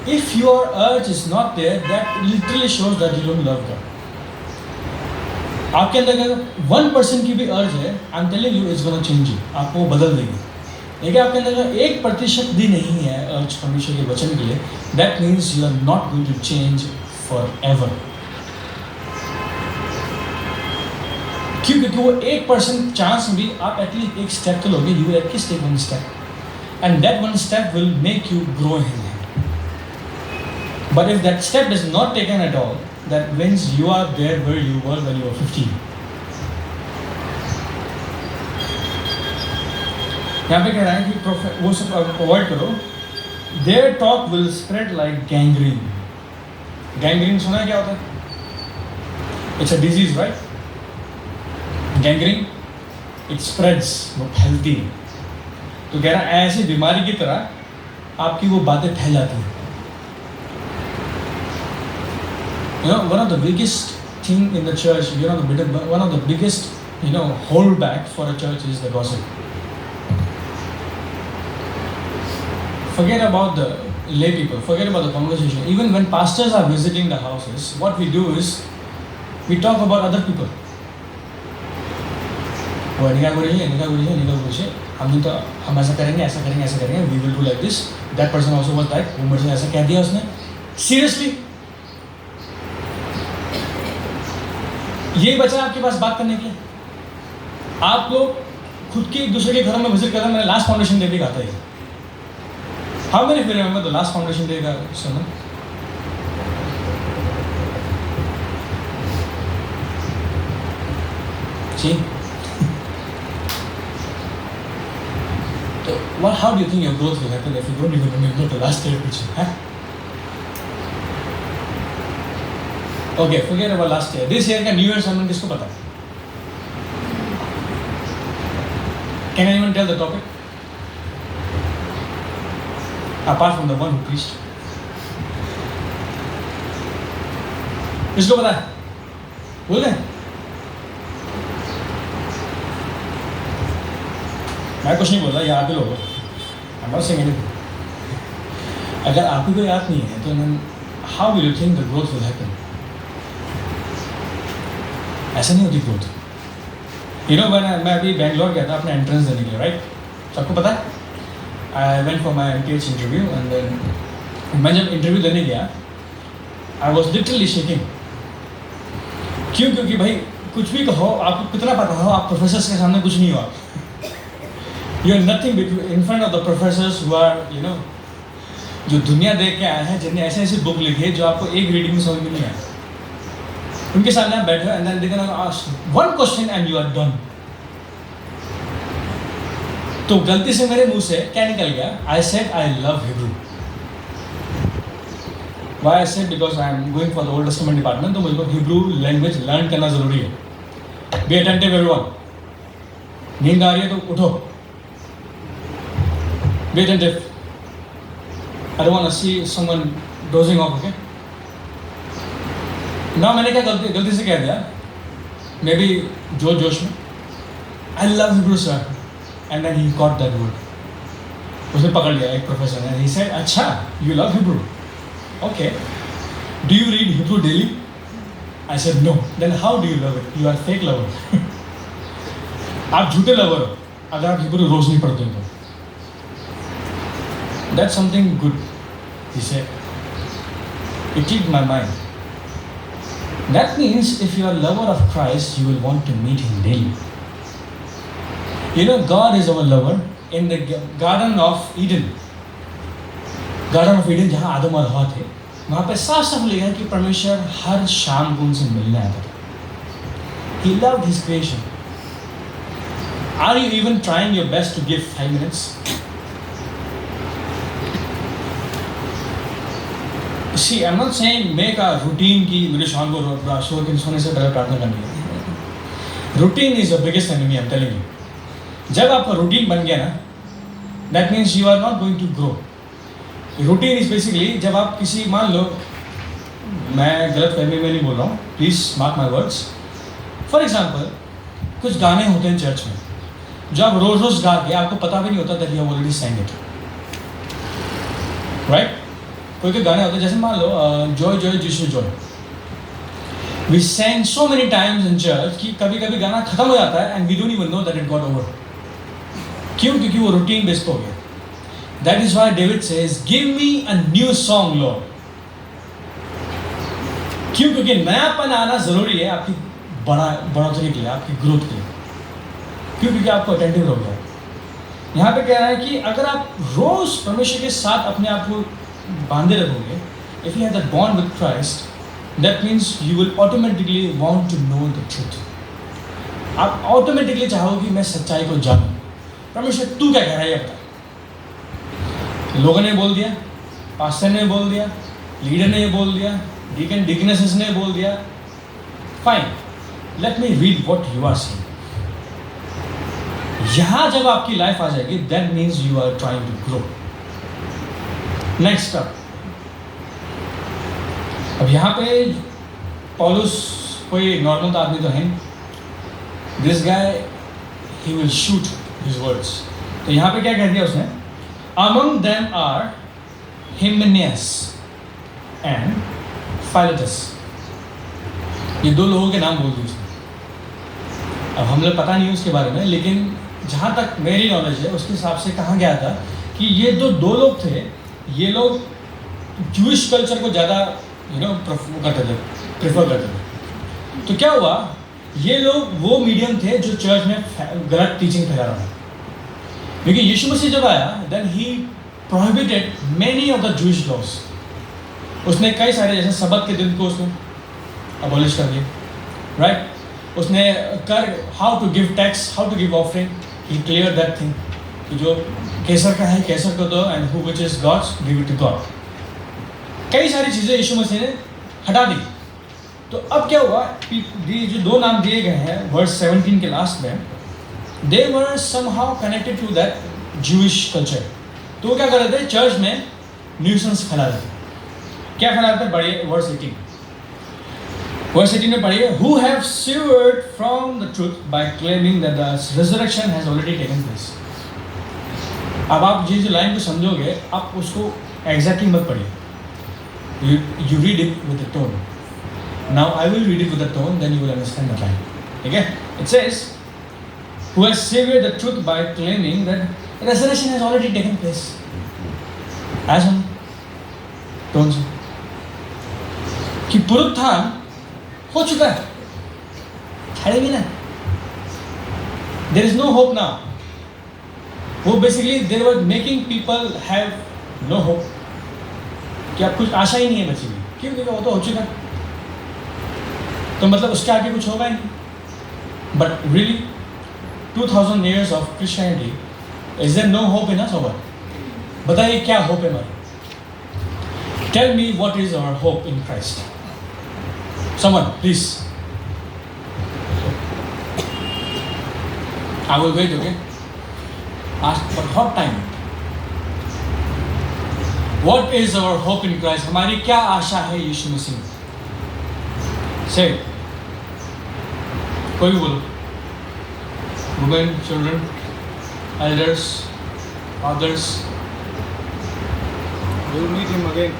if your urge is not there, that literally shows that you don't love God. आपके अंदर अगर 1% की भी अर्ज है, I am telling you, it's gonna change you, आपको बदल देगी। लेकिन आपके अंदर अगर 1% भी नहीं है अर्ज परमेश्वर के वचन के लिए, that means you are not going to change forever. क्यों? क्योंकि वो 1% चांस भी आप एटलीस्ट एक स्टेप तो लोगे, you will at least take one step, and that one step will make you grow in him. But if that step is not taken at all, that means you are there where you were when you were 15. यहाँ पे कह रहा है कि वो सब avoid करो। Their talk will spread like gangrene. Gangrene सुना है क्या होता है? It's a disease, right? Gangrene, it spreads, वो फैलती है। तो कह रहा है ऐसी बीमारी की तरह आपकी वो बातें फैल जाती हैं। You know, one of the biggest thing in the church, one of the biggest, holdback for a church is the gossip. Forget about the lay people, forget about the conversation. Even when pastors are visiting the houses, what we do is, we talk about other people. वो निकाल बोलिए, हम ऐसा करेंगे, we will do like this. That person also was that, वो मुझे ऐसा कह दिया उसने. Seriously? ये बचा आपके पास बात करने के लिए? आप लोग खुद के एक दूसरे के घरों में विजिट करते हैं। मैंने लास्ट फाउंडेशन डे भी कहा था ये। How many remember the last foundation day का सुना? जी। तो how do you think your growth will happen if you don't even remember the last day preaching? Okay, forget about last year. This year का New Year sermon किसको पता? Can anyone tell the topic? Apart from the one who preached. किसको पता है? बोल रहे? मैं कुछ नहीं बोल रहा, ये आप ही लोग हो। I'm not saying anything. अगर आप ही को याद नहीं है तो how will you think the growth will happen? ऐसा नहीं होती ग्रोथ। मैं अभी बैंगलोर गया था अपना एंट्रेंस देने के लिए, राइट? सबको पता है? I went for my MTH interview and then मैं जब इंटरव्यू देने गया, आई वॉज लिटरली शेकिंग। क्यों? क्योंकि भाई कुछ भी कहो, आपको कितना पता हो, आप प्रोफेसर्स के सामने कुछ नहीं हो। आप you are nothing in front of the professors who are जो दुनिया देख के आए हैं, जिनने ऐसे ऐसे बुक लिखी है जो आपको एक रीडिंग में समझ में नहीं आया। उनके सामने आप बैठे and then they can ask one question and you are done. तो गलती से मेरे मुंह से क्या निकल गया? I said I love Hebrew. Why I said? Because I am going for the Old Testament department, तो मुझे हिब्रू लैंग्वेज लर्न करना जरूरी है। Be attentive everyone. नींद आ रही है तो उठो। Be attentive. I don't want to see someone dozing off, okay? ना मैंने क्या गलती से कह दिया, मे बी जोश में, I love Hebrew sir, and then he got that word. उसने पकड़ लिया एक प्रोफेसर ने, ही सेड अच्छा you love Hebrew, okay, do you read Hebrew daily? I said no. Then how do you love it? You are fake lover. आप झूठे lover हो अगर आप हिब्रू रोज नहीं पढ़ते हो तो। That's something good, he said. It clicked my mind. That means if you are a lover of Christ, you will want to meet Him daily. God is our lover. in the Garden of Eden, जहाँ आदम और हवा थे, वहाँ पे साफ साफ लिखा है कि परमेश्वर हर शाम को उनसे मिलने आता था. He loved his creation. Are you even trying your best to give 5 minutes? See, I'm not saying make a routine कि मुझे शाम को शोर के सोने से पहले प्रार्थना करनी है. Routine is the biggest enemy, I'm telling you. जब आपका रूटीन बन गया ना, that means you are not going to grow. Routine is basically जब आप किसी, मान लो, मैं गलत फहमी में नहीं बोल रहा हूँ, please mark my words. For example, कुछ गाने होते हैं चर्च में जो आप रोज रोज गा के आपको पता भी नहीं होता that you have already sang it, right? कोई गाने होते हैं, जैसे मान लो joy joy Jesus joy, we sang so many times in church कि कभी कभी गाना खत्म हो जाता है and we don't even know that it got over. क्यों? क्योंकि वो रूटीन बेस्ड हो गया. That is why David says, "Give me a new song, Lord." क्यों? क्योंकि नयापन आना जरूरी है आपकी बढ़ोतरी के लिए, आपकी ग्रोथ के लिए. क्यों? क्योंकि आपको अटेंटिव हो गया. यहाँ पे कह रहा है कि अगर आप रोज परमेश्वर के साथ अपने आप को बांधे रखोगे, if you have that bond with Christ, that means you will automatically want to know the truth. आप ऑटोमेटिकली चाहोगे कि मैं सच्चाई को जानूं. परमेश्वर तू क्या कह रहा है ये बता. लोगों ने बोल दिया, पास्टर ने बोल दिया, लीडर ने बोल दिया, डीकन डिकनेसेस ने बोल दिया, fine, let me read what you are saying. यहां जब आपकी लाइफ आ जाएगी, that means you are trying to grow. Next अब यहां पे पौलुस कोई नॉर्मल आदमी तो है. This guy he will shoot his words. तो यहां पे क्या कह दिया उसने? Among them are Hymenaeus and Philetus. ये दो लोगों के नाम बोल दिए उसने. अब हम लोग पता नहीं उसके बारे में, लेकिन जहाँ तक मेरी नॉलेज है उसके हिसाब से कहा गया था कि ये दो लोग थे. ये लोग जूइश कल्चर को ज़्यादा प्रेफर करते थे. तो क्या हुआ, ये लोग वो मीडियम थे जो चर्च में गलत टीचिंग फैला रहा था. क्योंकि यीशु मसीह जब आया, then he prohibited many of the Jewish laws. उसने कई सारे, जैसे सबत के दिन को उसने अबॉलिश कर दिया, राइट? उसने कर how to give tax, how to give offering, he clear that thing कि जो केसर का है केसर को दो, and who which is God's give it to God. कई सारी चीज़ें यीशु मसीह ने हटा दी. तो अब क्या हुआ, जो दो नाम दिए गए हैं वर्स 17 के लास्ट में, they were somehow connected to that Jewish culture. तो वो क्या कर रहे थे, चर्च में न्यूसेंस फैला रहे थे. क्या फैला रहे थे? पढ़िए वर्स 18. वर्स 18 में पढ़िए, who have severed from the truth by claiming that the resurrection has already taken place. अब आप जो लाइन को समझोगे, आप उसको एग्जैक्टली मत पढ़िए. You read it with a tone. Now I will read it with a tone, then you will understand the line. ठीक है? It says, who has severed the truth by claiming that resurrection has already taken place. As on tone से कि पुनरुत्थान हो चुका है, छाड़े भी ना. There is no hope now. वो basically they were making people have no hope. कि अब कुछ आशा ही नहीं है बची हुई. क्यों? क्योंकि वो तो हो चुका, तो मतलब उसके आगे कुछ होगा ही नहीं. But really 2000 years of Christianity, is there no hope in us or what? बताइए क्या होप है हमारी? Tell me what is our hope in Christ. Someone, please. I will wait, okay? Ask for hot time. What is our hope in Christ? हमारी क्या आशा है यीशु मसीह में? Say. कोई भी बोलो. Women, children, elders, fathers. We will meet him again.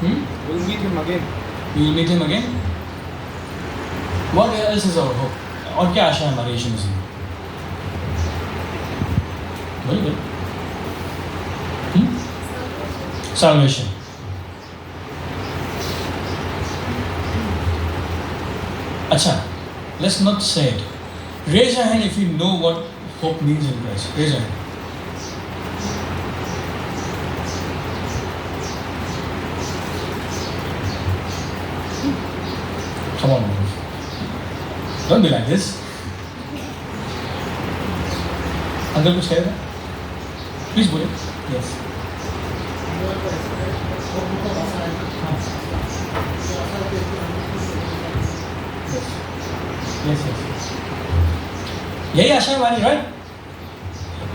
We will meet him again. You will meet him again. What else is our hope? और क्या आशा है हमारे यीशु मसीह में? बोलिए. Salvation. अच्छा, let's not say it. Raise your hand if you know what hope means in Christ. Raise your hand. Don't be like this. Uncle कुछ कहेगा? Please बोले. Yes. Yes. यही आशा है हमारी, राइट?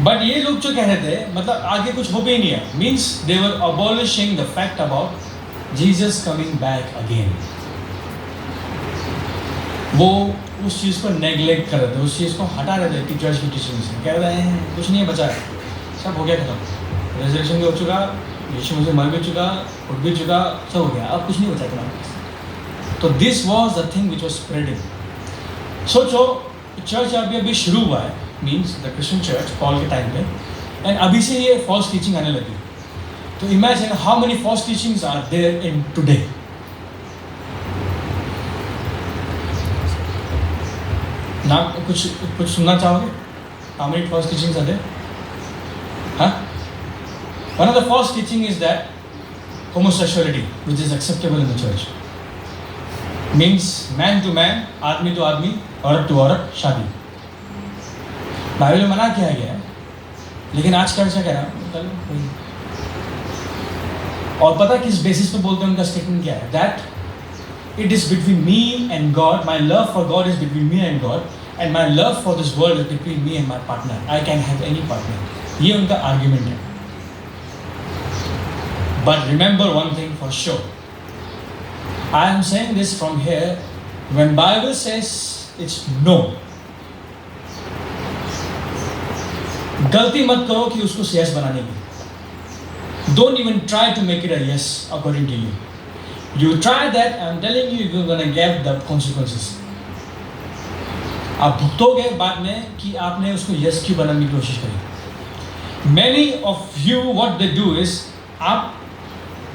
बट ये लोग जो कह रहे थे, मतलब आगे कुछ हो भी नहीं है. Means they were abolishing the fact about Jesus coming back again. वो उस चीज़ को नेग्लेक्ट कर रहे थे, उस चीज़ को हटा रहे थे टीचर्स की टीचिंग से. कह रहे हैं कुछ नहीं है बचा है, सब हो गया खत्म. रेजरेक्शन भी हो चुका, यीशु मुझे मर भी चुका, उठ भी चुका, सब हो गया, अब कुछ नहीं बचा तुम्हारे पास. तो this was the thing which was spreading. सोचो चर्च अभी शुरू हुआ है, means the Christian church Paul के टाइम पे, एंड अभी से ये फॉल्स टीचिंग आने लगी. तो imagine how many false teachings are there in today. ना कुछ सुनना चाहोगे? How many false teachings are there? हाँ, one of the false teaching is that homosexuality which is acceptable in the church. Means man to man, आदमी to आदमी, औरत to औरत शादी. बाइबल में मना किया गया है, लेकिन आज का क्या कह रहा है? और पता किस बेसिस पे बोलते हैं? उनका स्टेटमेंट क्या है? That it is between me and God, my love for God is between me and God, and my love for this world is between me and my partner. I can have any partner. ये उनका argument है. But remember one thing for sure, I am saying this from here, when Bible says it's no, गलती मत करो कि उसको yes बनाने की. Don't even try to make it a yes according to you. You try that, I'm telling you, you're gonna get the consequences. आप भुगतोगे बाद में कि आपने उसको yes क्यों बनाने की कोशिश करी. Many of you what they do is, आप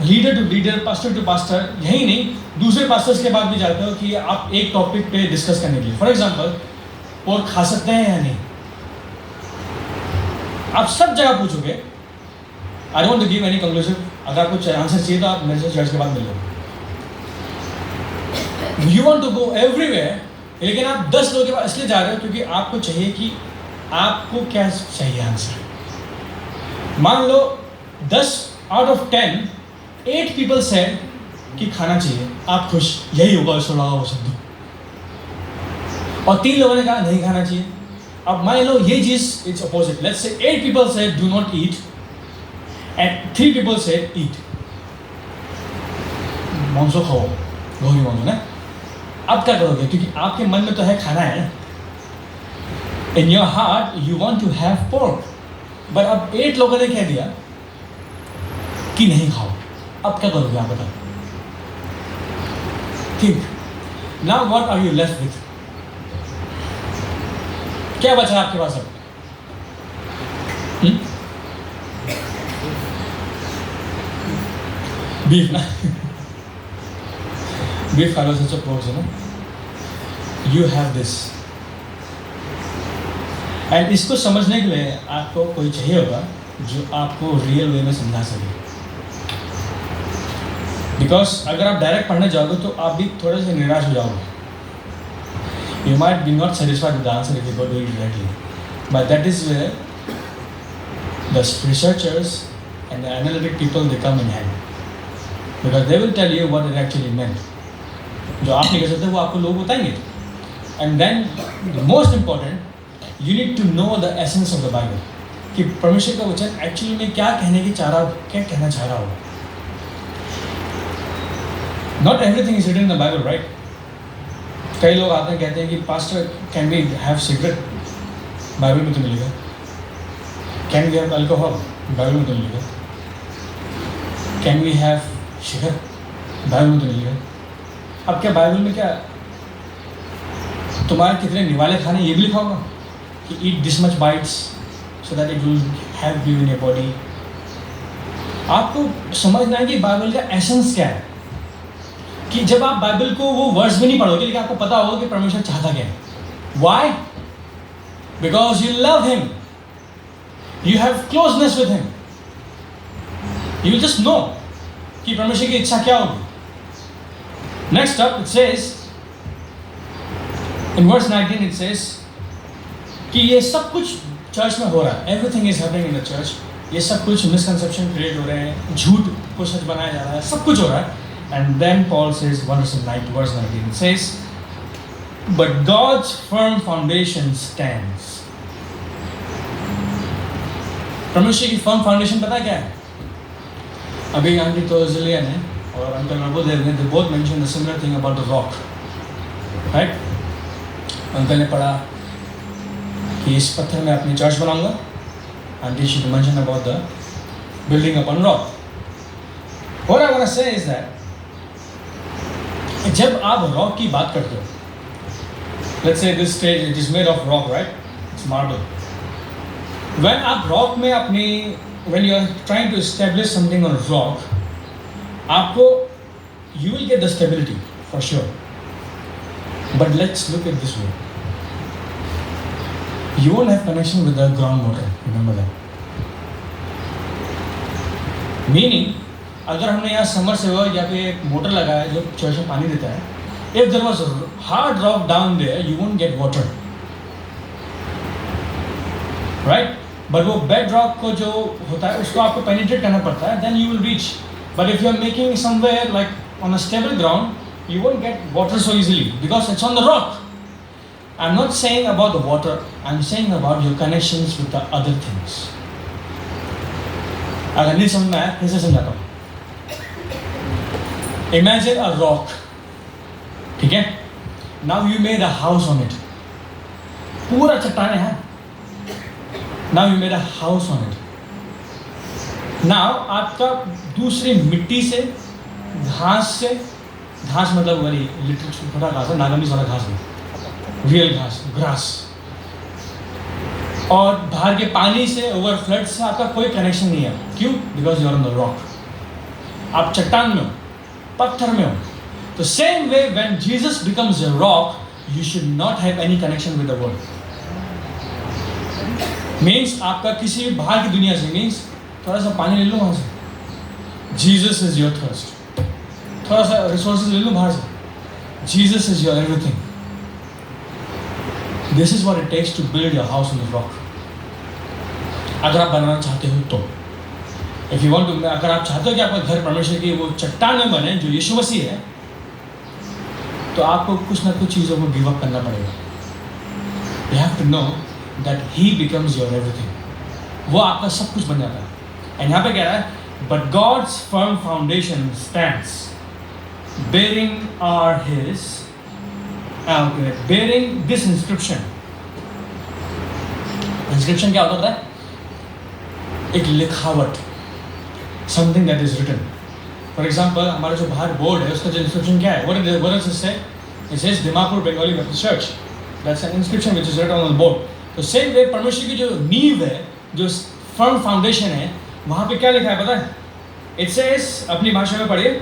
leader to leader, pastor to pastor, यही नहीं दूसरे पास्टर्स के बाद भी जाते हो कि आप एक टॉपिक पे डिस्कस करने के लिए. फॉर एग्जांपल, पोर्क खा सकते हैं या नहीं, आप सब जगह पूछोगे. I don't give any conclusive. अगर आपको आंसर चाहिए तो आप मेरे से चर्च के बाद मिल लो. You want to go everywhere, लेकिन आप 10 लोगों के पास इसलिए जा रहे हो क्योंकि आपको चाहिए कि आपको क्या चाहिए आंसर. मान लो 10 आउट ऑफ 10 8 पीपल सेड कि खाना चाहिए, आप खुश, यही होगा सोना वो शब्द. और 3 लोगों ने कहा नहीं खाना चाहिए. अब मान लो ये चीज it's opposite. Let's say 8 people said do not eat and 3 people said eat. मांसो खाओ, गोरी मांसो ना. अब क्या करोगे? क्योंकि आपके मन में तो है खाना है, in your heart you want to have pork. But अब 8 लोगों ने कह दिया कि नहीं खाओ. अब क्या करोगे आप बताओ? ठीक, now what are you left with? क्या बचा आपके पास अब? बीफ ना. बीफ खा लो, सच पोर्क है ना. You have this. एंड इसको समझने के लिए आपको कोई चाहिए होगा जो आपको रियल वे में समझा सके. बिकॉज अगर आप डायरेक्ट पढ़ने जाओगे तो आप भी थोड़े से निराश हो जाओगे. You might be not satisfied with the answer if you go do it directly. But that is where the researchers and the analytic people they come in hand, because they will tell you what it actually meant. जो आप नहीं कर सकते वो आपको लोग बताएंगे. And then the most important, you need to know the essence of the Bible, कि परमेश्वर का वचन एक्चुअली में क्या कहना चाह रहा होगा. Not everything is written in the Bible, right? कई लोग आते हैं कहते हैं कि pastor can we have cigarette? Bible में तो मिलेगा. Can we have alcohol? Bible में तो मिलेगा. Can we have sugar? Bible में तो मिलेगा. अब क्या बाइबल में क्या तुम्हारे कितने निवाले खाने ये भी लिखा होगा कि eat this much bytes so that it will have you in your body. आपको समझना है कि बाइबल का एसेंस क्या है. कि जब आप बाइबल को वो वर्ड्स में नहीं पढ़ोगे, लेकिन आपको पता होगा कि परमेश्वर चाहता क्या है. Why? Because you love him, you have closeness with him. You will just know कि परमेश्वर की इच्छा क्या होगी. Next up it says In verse 19 it says कि ये सब कुछ चर्च में हो रहा है, everything is happening in the church. ये सब कुछ मिसकंसेप्शन क्रिएट हो रहे हैं, झूठ को सच बनाया जा रहा है, सब कुछ हो रहा है. And then Paul says verse 19 it says, but God's firm foundation stands. परमेश्वर की फर्म फाउंडेशन पता क्या है? अभी आंटी तो जिलियन है और अंकल प्रभुदेव ने, they both mentioned the similar thing about the rock, right? Uncle ने पढ़ा कि इस पत्थर में अपनी चर्च बनाऊंगा. Aunty she mentioned about the building upon rock. What I want to say is that जब आप रॉक की बात करते हो, let's say this stage it is made of rock, right? It's marble. When आप रॉक में अपनी, when you are trying to establish something on rock, आपको you will get the stability for sure. But let's look at this way. You won't have connection with the ground motor. Remember that. Meaning, अगर हमने यहाँ summer से हो या पे motor लगा है जो चर्च में पानी देता है, if there was a hard rock down there, you won't get water, right? But वो bed rock को जो होता है उसको आपको penetrate करना पड़ता है, then you will reach. But if you are making somewhere like on a stable ground, you won't get water so easily because it's on the rock. I'm not saying about the water, I'm saying about your connections with the other things. अगर नहीं समझ में आया फिर से समझाता हूँ. Imagine a rock, ठीक है? Now you made a house on it. पूरा चट्टान है. Now you made a house on it. Now आपका दूसरी मिट्टी से, घास से, घास मतलब वही लिटिल छोटा घास है, नागमनी वाला घास नहीं, रियल घास, ग्रास, और बाहर के पानी से, ओवर फ्लड से आपका कोई कनेक्शन नहीं है. क्यों? Because you are on the rock. आप चट्टान में हो, पत्थर में हो. तो same way when Jesus becomes a rock, you should not have any connection with the world. Means आपका किसी बाहर की दुनिया से, मीन्स थोड़ा सा पानी ले लो वहाँ से, जीसस इज योर थर्स्ट. थोड़ा सा रिसोर्सेज ले लो बाहर से, Jesus is your everything. This is what it takes to build your house on the rock. अगर आप बनाना चाहते हो तो, इफ यू वांट टू, अगर आप चाहते हो कि आपका घर परमेश्वर की वो चट्टान में बने जो यीशु मसीह है, तो आपको कुछ ना कुछ चीज़ों को गिव अप करना पड़ेगा. You have to know that he becomes your everything. वो आपका सब कुछ बन जाता है. एंड यहाँ पे कह रहा है, but God's firm foundation stands, bearing this inscription. Inscription क्या होता है? एक लिखावट, something that is written. For example, हमारा जो बाहर बोर्ड है उसका जो inscription क्या है? What does it say? It says Dimapur Bengali Baptist Church. That's an inscription which is written on the board. तो सेम वे परमेश्वर की जो नींव है, जो फर्म फाउंडेशन है, वहाँ पे क्या लिखा है पता है? इट सेज, अपनी भाषा में पढ़िए,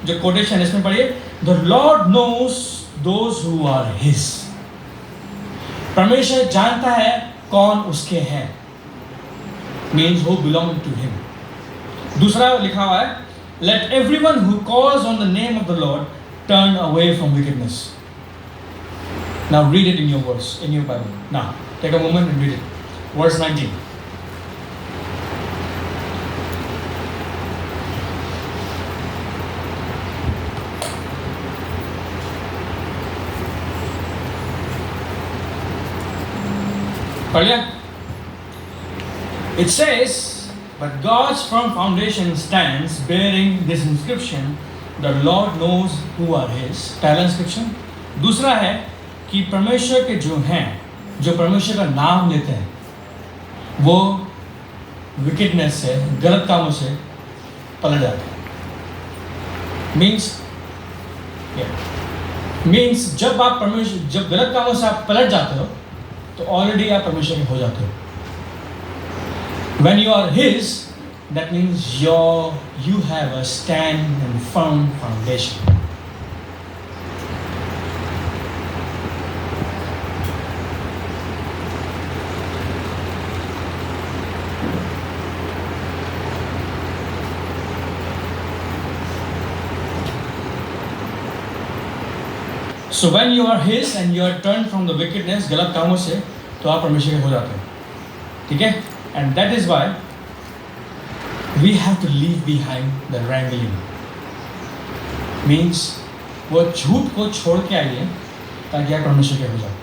जो कोटेशन इसमें पढ़िए, the Lord knows those who are his. परमेश्वर जानता है कौन उसके हैं, means who belong to him. दूसरा लिखा हुआ है, let everyone who calls on the name of the Lord turn away from wickedness. Now read it in your words, in your Bible. Now, take a moment and read it. Verse 19. पढ़ लिया? It says, but God's firm foundation stands, bearing this inscription, the Lord knows who are his. पहला inscription. दूसरा है कि परमेश्वर के जो हैं, जो परमेश्वर का नाम लेते हैं, वो विकेडनेस से, गलत कामों से पलट जाते हैं. मीन्स जब आप परमेश्वर, जब गलत कामों से आप पलट जाते हो तो ऑलरेडी आप परमेश्वर के हो जाते हो. When you are his, that means you have a stand and firm foundation. So when you are His and you are turned from the wickedness, गलत कामों से, तो आप परमेश्वर के हो जाते हैं. ठीक है? And that is why we have to leave behind the wrangling. Means वो झूठ को छोड़ के आइए ताकि आप परमेश्वर के हो जाओ.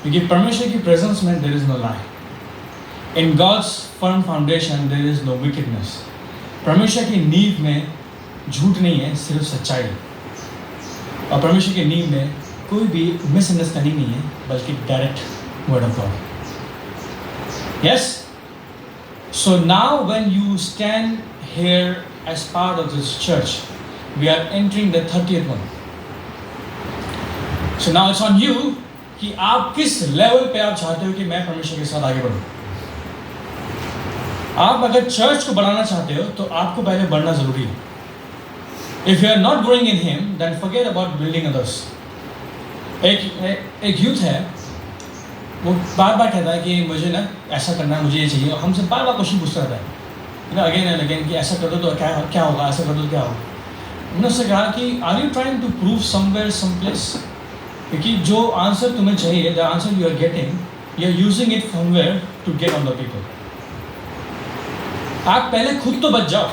क्योंकि परमेश्वर की प्रेजेंस में there is no lie. In God's firm foundation there is no wickedness. परमेश्वर की नींव में झूठ नहीं है, सिर्फ सच्चाई. और परमेश्वर की नींव में कोई भी मिसअंडरस्टैंडिंग नहीं है, बल्कि direct word of God. Yes? So now when you stand here as part of this church, we are entering the 30th one. So now it's on you कि आप किस लेवल पे आप चाहते हो कि मैं परमेश्वर के साथ आगे बढ़ूं. आप अगर चर्च को बढ़ाना चाहते हो तो आपको पहले बढ़ना जरूरी है. If you are not growing in Him, then forget about building others. एक यूथ है, वो बार बार कहता है कि मुझे ना ऐसा करना है, मुझे ये चाहिए. हमसे बार बार क्वेश्चन पूछता रहता है अगेन एंड अगेन कि ऐसा कर दो तो क्या होगा, ऐसा कर दो तो क्या होगा. मैंने उससे कहा कि are you trying to prove somewhere some place. क्योंकि जो आंसर तुम्हें चाहिए, the answer you are getting, you are using it somewhere to get on the people. आप पहले खुद तो बच जाओ.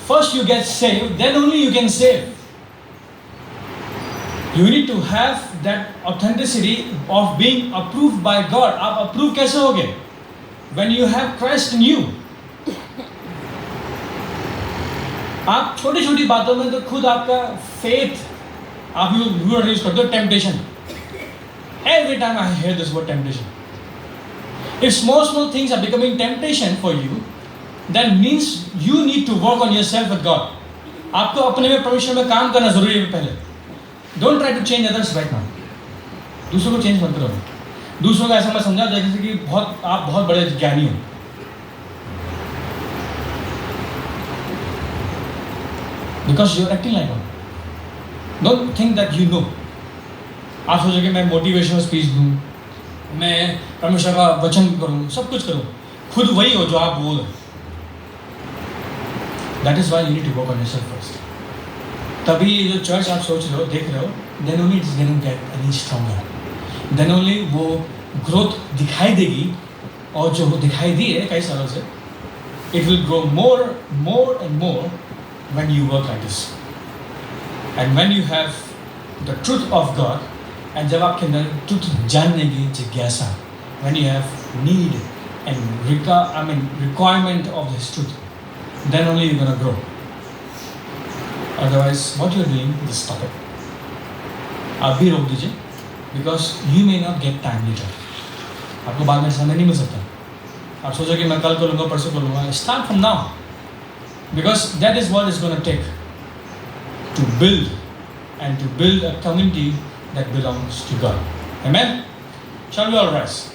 First you get save, then only you can save. You need to have that authenticity of being approved by God. आप approve कैसे होगे? When you have Christ in you. आप छोटी छोटी बातों में तो खुद आपका faith आप यूज करते हो. temptation. Every time I hear this word temptation. If small things are becoming temptation for you, then means you need to work on yourself with God. आपको अपने में परमेश्वर में काम करना जरूरी है पहले. Don't try to change others right now. दूसरों को चेंज मत करो. दूसरों को ऐसा मत समझा जैसे कि आप बहुत बड़े ज्ञानी हो. Because you are acting like one. Don't think that you know. आप सोचो कि मैं मोटिवेशनल स्पीच दूँ, मैं परमेश्वर का वचन करूँ, सब कुछ करूँ. खुद वही हो जो आप बोल. That is why you need to work on yourself first. तभी ये जो चर्च आप सोच रहे हो, देख रहे हो, then only it's going to get any stronger. Then only वो ग्रोथ दिखाई देगी. और जो वो दिखाई दी है कई सालों से, it will grow more and more when you work like this. And when you have the truth of God, and जब आपके अंदर truth जानने की जिज्ञासा, when you have need and requirement of this truth, then only you're going to grow. Otherwise, what you're doing, just stop it. आप भी रोक दीजिए, because you may not get time later. आपको बाद में समय नहीं मिल सकता. आप सोचो कि मैं कल करूँगा, परसों करूँगा. Start from now, because that is what it's going to take to build a community that belongs to God. Amen. Shall we all rise?